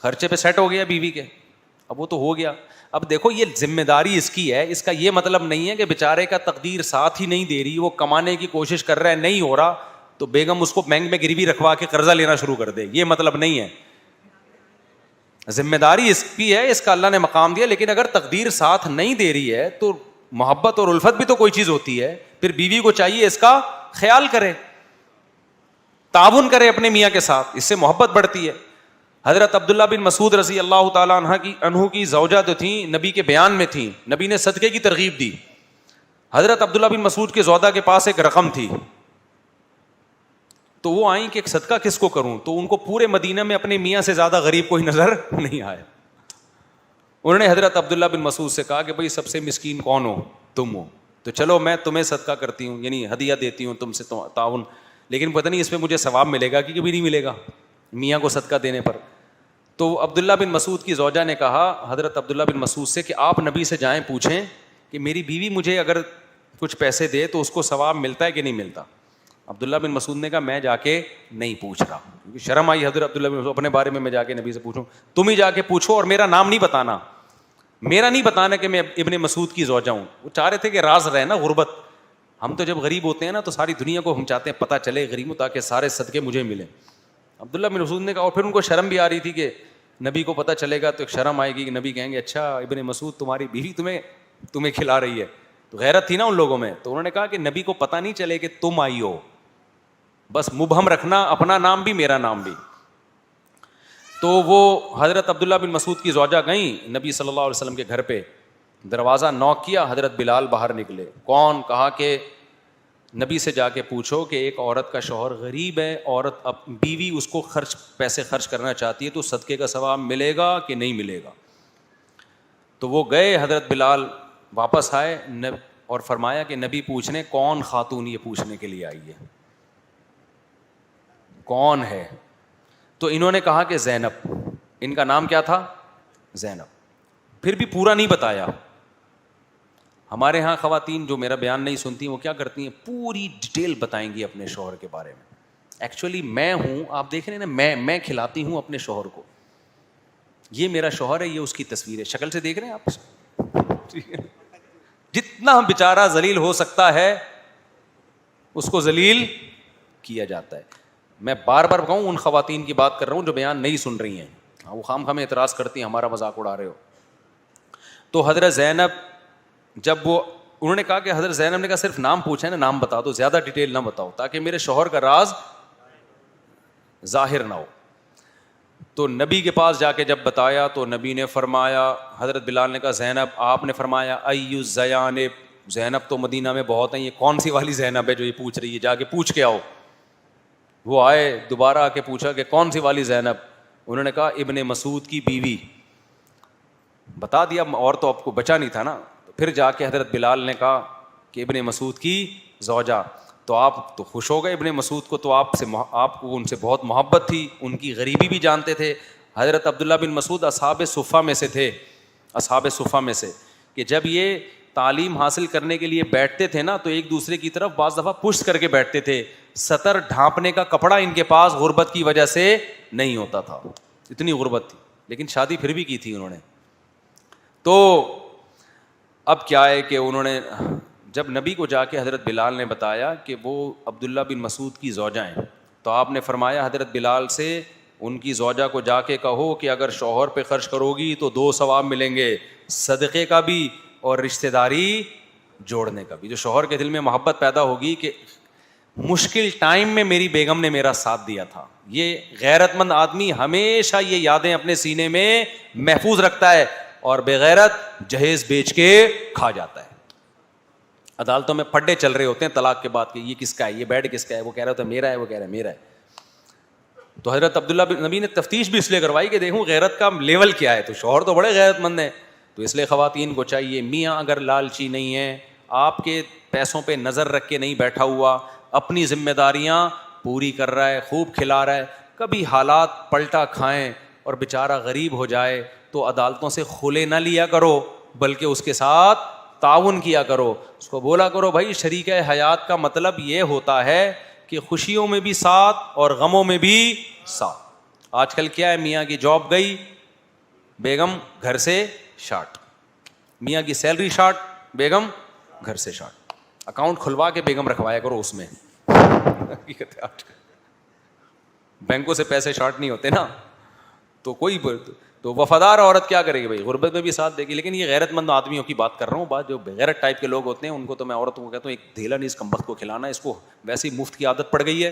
خرچے پہ سیٹ ہو گیا بیوی کے, اب وہ تو ہو گیا. اب دیکھو یہ ذمہ داری اس کی ہے, اس کا یہ مطلب نہیں ہے کہ بیچارے کا تقدیر ساتھ ہی نہیں دے رہی, وہ کمانے کی کوشش کر رہا ہے نہیں ہو رہا تو بیگم اس کو بینک میں گروی رکھوا کے قرضہ لینا شروع کر دے, یہ مطلب نہیں ہے. ذمہ داری اس کی ہے, اس کا اللہ نے مقام دیا, لیکن اگر تقدیر ساتھ نہیں دے رہی ہے تو محبت اور الفت بھی تو کوئی چیز ہوتی ہے. پھر بیوی کو چاہیے اس کا خیال کرے, تعاون کرے اپنے میاں کے ساتھ, اس سے محبت بڑھتی ہے. حضرت عبداللہ بن مسعود رضی اللہ تعالیٰ عنہ کی زوجہ تو تھیں, نبی کے بیان میں تھیں, نبی نے صدقے کی ترغیب دی. حضرت عبداللہ بن مسعود کے زوجہ کے پاس ایک رقم تھی, تو وہ آئیں کہ ایک صدقہ کس کو کروں, تو ان کو پورے مدینہ میں اپنے میاں سے زیادہ غریب کوئی نظر نہیں آیا. انہوں نے حضرت عبداللہ بن مسعود سے کہا کہ بھائی سب سے مسکین کون ہو؟ تم ہو, تو تو چلو میں تمہیں صدقہ کرتی ہوں, یعنی ہدیہ دیتی ہوں تم سے تعاون, لیکن پتہ نہیں اس پہ مجھے ثواب ملے گا کہ کبھی نہیں ملے گا میاں کو صدقہ دینے پر. تو عبداللہ بن مسعود کی زوجہ نے کہا حضرت عبداللہ بن مسعود سے کہ آپ نبی سے جائیں پوچھیں کہ میری بیوی مجھے اگر کچھ پیسے دے تو اس کو ثواب ملتا ہے کہ نہیں ملتا. عبداللہ بن مسعود نے کہا میں جا کے نہیں پوچھ رہا, کیونکہ شرم آئی حضرت عبداللہ بن مسعود اپنے بارے میں جا کے نبی سے پوچھوں. تم ہی جا کے پوچھو اور میرا نام نہیں بتانا, میرا نہیں بتانا کہ میں ابن مسعود کی زوجہ ہوں. وہ چاہ رہے تھے کہ راز رہے نا غربت. ہم تو جب غریب ہوتے ہیں نا تو ساری دنیا کو ہم چاہتے ہیں پتہ چلے غریب ہوں تاکہ سارے صدقے مجھے ملیں. عبداللہ بن مسعود نے کہا, اور پھر ان کو شرم بھی آ رہی تھی کہ نبی کو پتہ چلے گا تو ایک شرم آئے گی کہ نبی کہیں گے اچھا ابن مسعود تمہاری بیوی تمہیں کھلا رہی ہے. تو غیرت تھی نا ان لوگوں میں, تو انہوں نے کہا کہ نبی کو پتہ نہیں چلے کہ تم آئی ہو, بس مبہم رکھنا اپنا نام بھی میرا نام بھی. تو وہ حضرت عبداللہ بن مسعود کی زوجہ گئیں نبی صلی اللہ علیہ وسلم کے گھر پہ, دروازہ نوک کیا, حضرت بلال باہر نکلے. کون؟ کہا کہ نبی سے جا کے پوچھو کہ ایک عورت کا شوہر غریب ہے, عورت بیوی اس کو پیسے خرچ کرنا چاہتی ہے تو صدقے کا ثواب ملے گا کہ نہیں ملے گا. تو وہ گئے, حضرت بلال واپس آئے اور فرمایا کہ نبی پوچھنے کون خاتون یہ پوچھنے کے لیے آئی ہے, کون ہے؟ تو انہوں نے کہا کہ زینب. ان کا نام کیا تھا؟ زینب. پھر بھی پورا نہیں بتایا. ہمارے ہاں خواتین جو میرا بیان نہیں سنتی وہ کیا کرتی ہیں, پوری ڈیٹیل بتائیں گی اپنے شوہر کے بارے میں. ایکچولی میں ہوں, آپ دیکھ رہے ہیں نا, میں کھلاتی ہوں اپنے شوہر کو. یہ میرا شوہر ہے, یہ اس کی تصویر ہے, شکل سے دیکھ رہے ہیں آپ. جتنا بیچارہ ذلیل ہو سکتا ہے اس کو ذلیل کیا جاتا ہے. میں بار بار کہوں, ان خواتین کی بات کر رہا ہوں جو بیان نہیں سن رہی ہیں, وہ خام خام اعتراض کرتی ہیں ہمارا مذاق اڑا رہے ہو. تو حضرت زینب جب انہوں نے کہا کہ حضرت زینب نے کہا صرف نام پوچھا ہے نا, نام بتا دو, زیادہ ڈیٹیل نہ بتاؤ تاکہ میرے شوہر کا راز ظاہر نہ ہو. تو نبی کے پاس جا کے جب بتایا تو نبی نے فرمایا, حضرت بلال نے کہا زینب, آپ نے فرمایا ایو زیانب, زینب تو مدینہ میں بہت ہیں, یہ کون سی والی زینب ہے جو یہ پوچھ رہی ہے, جا کے پوچھ کے آؤ. وہ آئے, دوبارہ آ کے پوچھا کہ کون سی والی زینب؟ انہوں نے کہا ابن مسعود کی بیوی. بتا دیا, اور تو آپ کو بچا نہیں تھا نا. پھر جا کے حضرت بلال نے کہا کہ ابن مسعود کی زوجہ. تو آپ تو خوش ہو گئے ابن مسعود کو, تو آپ کو ان سے بہت محبت تھی, ان کی غریبی بھی جانتے تھے. حضرت عبداللہ بن مسعود اصحاب صفہ میں سے تھے, اصحاب صفہ میں سے, کہ جب یہ تعلیم حاصل کرنے کے لیے بیٹھتے تھے نا تو ایک دوسرے کی طرف بعض دفعہ پشت کر کے بیٹھتے تھے. سطر ڈھانپنے کا کپڑا ان کے پاس غربت کی وجہ سے نہیں ہوتا تھا, اتنی غربت تھی, لیکن شادی پھر بھی کی تھی انہوں نے. تو اب کیا ہے کہ انہوں نے جب نبی کو جا کے حضرت بلال نے بتایا کہ وہ عبداللہ بن مسعود کی زوجہ ہیں, تو آپ نے فرمایا حضرت بلال سے ان کی زوجہ کو جا کے کہو کہ اگر شوہر پہ خرچ کرو گی تو 2 ثواب ملیں گے, صدقے کا بھی اور رشتہ داری جوڑنے کا بھی. جو شوہر کے دل میں محبت پیدا ہوگی کہ مشکل ٹائم میں میری بیگم نے میرا ساتھ دیا تھا. یہ غیرت مند آدمی ہمیشہ یہ یادیں اپنے سینے میں محفوظ رکھتا ہے, اور بغیرت جہیز بیچ کے کھا جاتا ہے. عدالتوں میں پھڈے چل رہے ہوتے ہیں طلاق کے بعد کہ یہ کس کا ہے, یہ بیڈ کس کا ہے, وہ کہہ رہا ہوتا ہے میرا ہے, وہ کہہ رہا ہے میرا ہے. تو حضرت عبداللہ بن نبی نے تفتیش بھی اس لیے کروائی کہ دیکھوں غیرت کا لیول کیا ہے. تو شوہر تو بڑے غیرت مند ہیں, تو اس لیے خواتین کو چاہیے, میاں اگر لالچی نہیں ہے, آپ کے پیسوں پہ نظر رکھ کے نہیں بیٹھا ہوا, اپنی ذمہ داریاں پوری کر رہا ہے, خوب کھلا رہا ہے, کبھی حالات پلٹا کھائیں اور بیچارہ غریب ہو جائے تو عدالتوں سے کھلے نہ لیا کرو, بلکہ اس کے ساتھ تعاون کیا کرو. اس کو بولا کرو بھائی شریک حیات کا مطلب یہ ہوتا ہے کہ خوشیوں میں بھی ساتھ اور غموں میں بھی ساتھ. آج کل کیا ہے, میاں کی جاب گئی, بیگم گھر سے شارٹ, میاں کی سیلری شارٹ, بیگم گھر سے شارٹ. اکاؤنٹ کھلوا کے بیگم رکھوایا کرو اس میں. بینکوں سے پیسے شارٹ نہیں ہوتے نا, تو وفادار عورت کیا کرے گی بھائی, غربت میں بھی ساتھ دے گی. لیکن یہ غیرت مند آدمیوں کی بات کر رہا ہوں, بات جو بغیرت ٹائپ کے لوگ ہوتے ہیں ان کو تو میں عورتوں کو کہتا ہوں ایک دھیلا نہیں اس کمبخت کو کھلانا, اس کو ویسے ہی مفت کی عادت پڑ گئی ہے,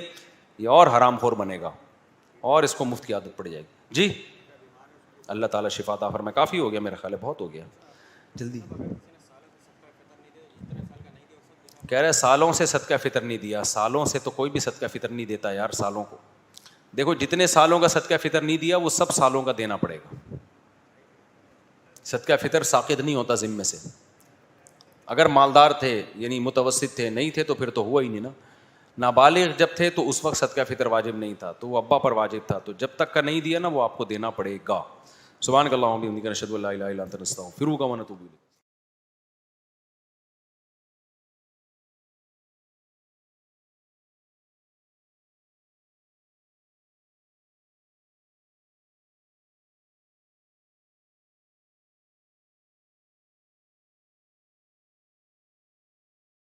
یہ اور حرام خور بنے گا اور اس کو مفت کی عادت پڑ جائے گی. جی اللہ تعالیٰ شفا عطا فرمائے. کافی ہو گیا میرا خیال ہے, بہت ہو گیا, جلدی. کہہ رہے سالوں سے صدقہ فطر نہیں دیا. سالوں سے تو کوئی بھی صدقہ فطر نہیں دیتا یار. سالوں کو دیکھو, جتنے سالوں کا صدقہ فطر نہیں دیا وہ سب سالوں کا دینا پڑے گا. صدقہ فطر ساقط نہیں ہوتا ذمے سے. اگر مالدار تھے یعنی متوسط تھے, نہیں تھے تو پھر تو ہوا ہی نہیں نا. نابالغ جب تھے تو اس وقت صدقہ فطر واجب نہیں تھا, تو وہ ابا پر واجب تھا, تو جب تک کا نہیں دیا نا وہ آپ کو دینا پڑے گا. سبحانک اللہم و بحمدک نشہد ان لا الہ الا انت نستغفرک و نتوب الیک.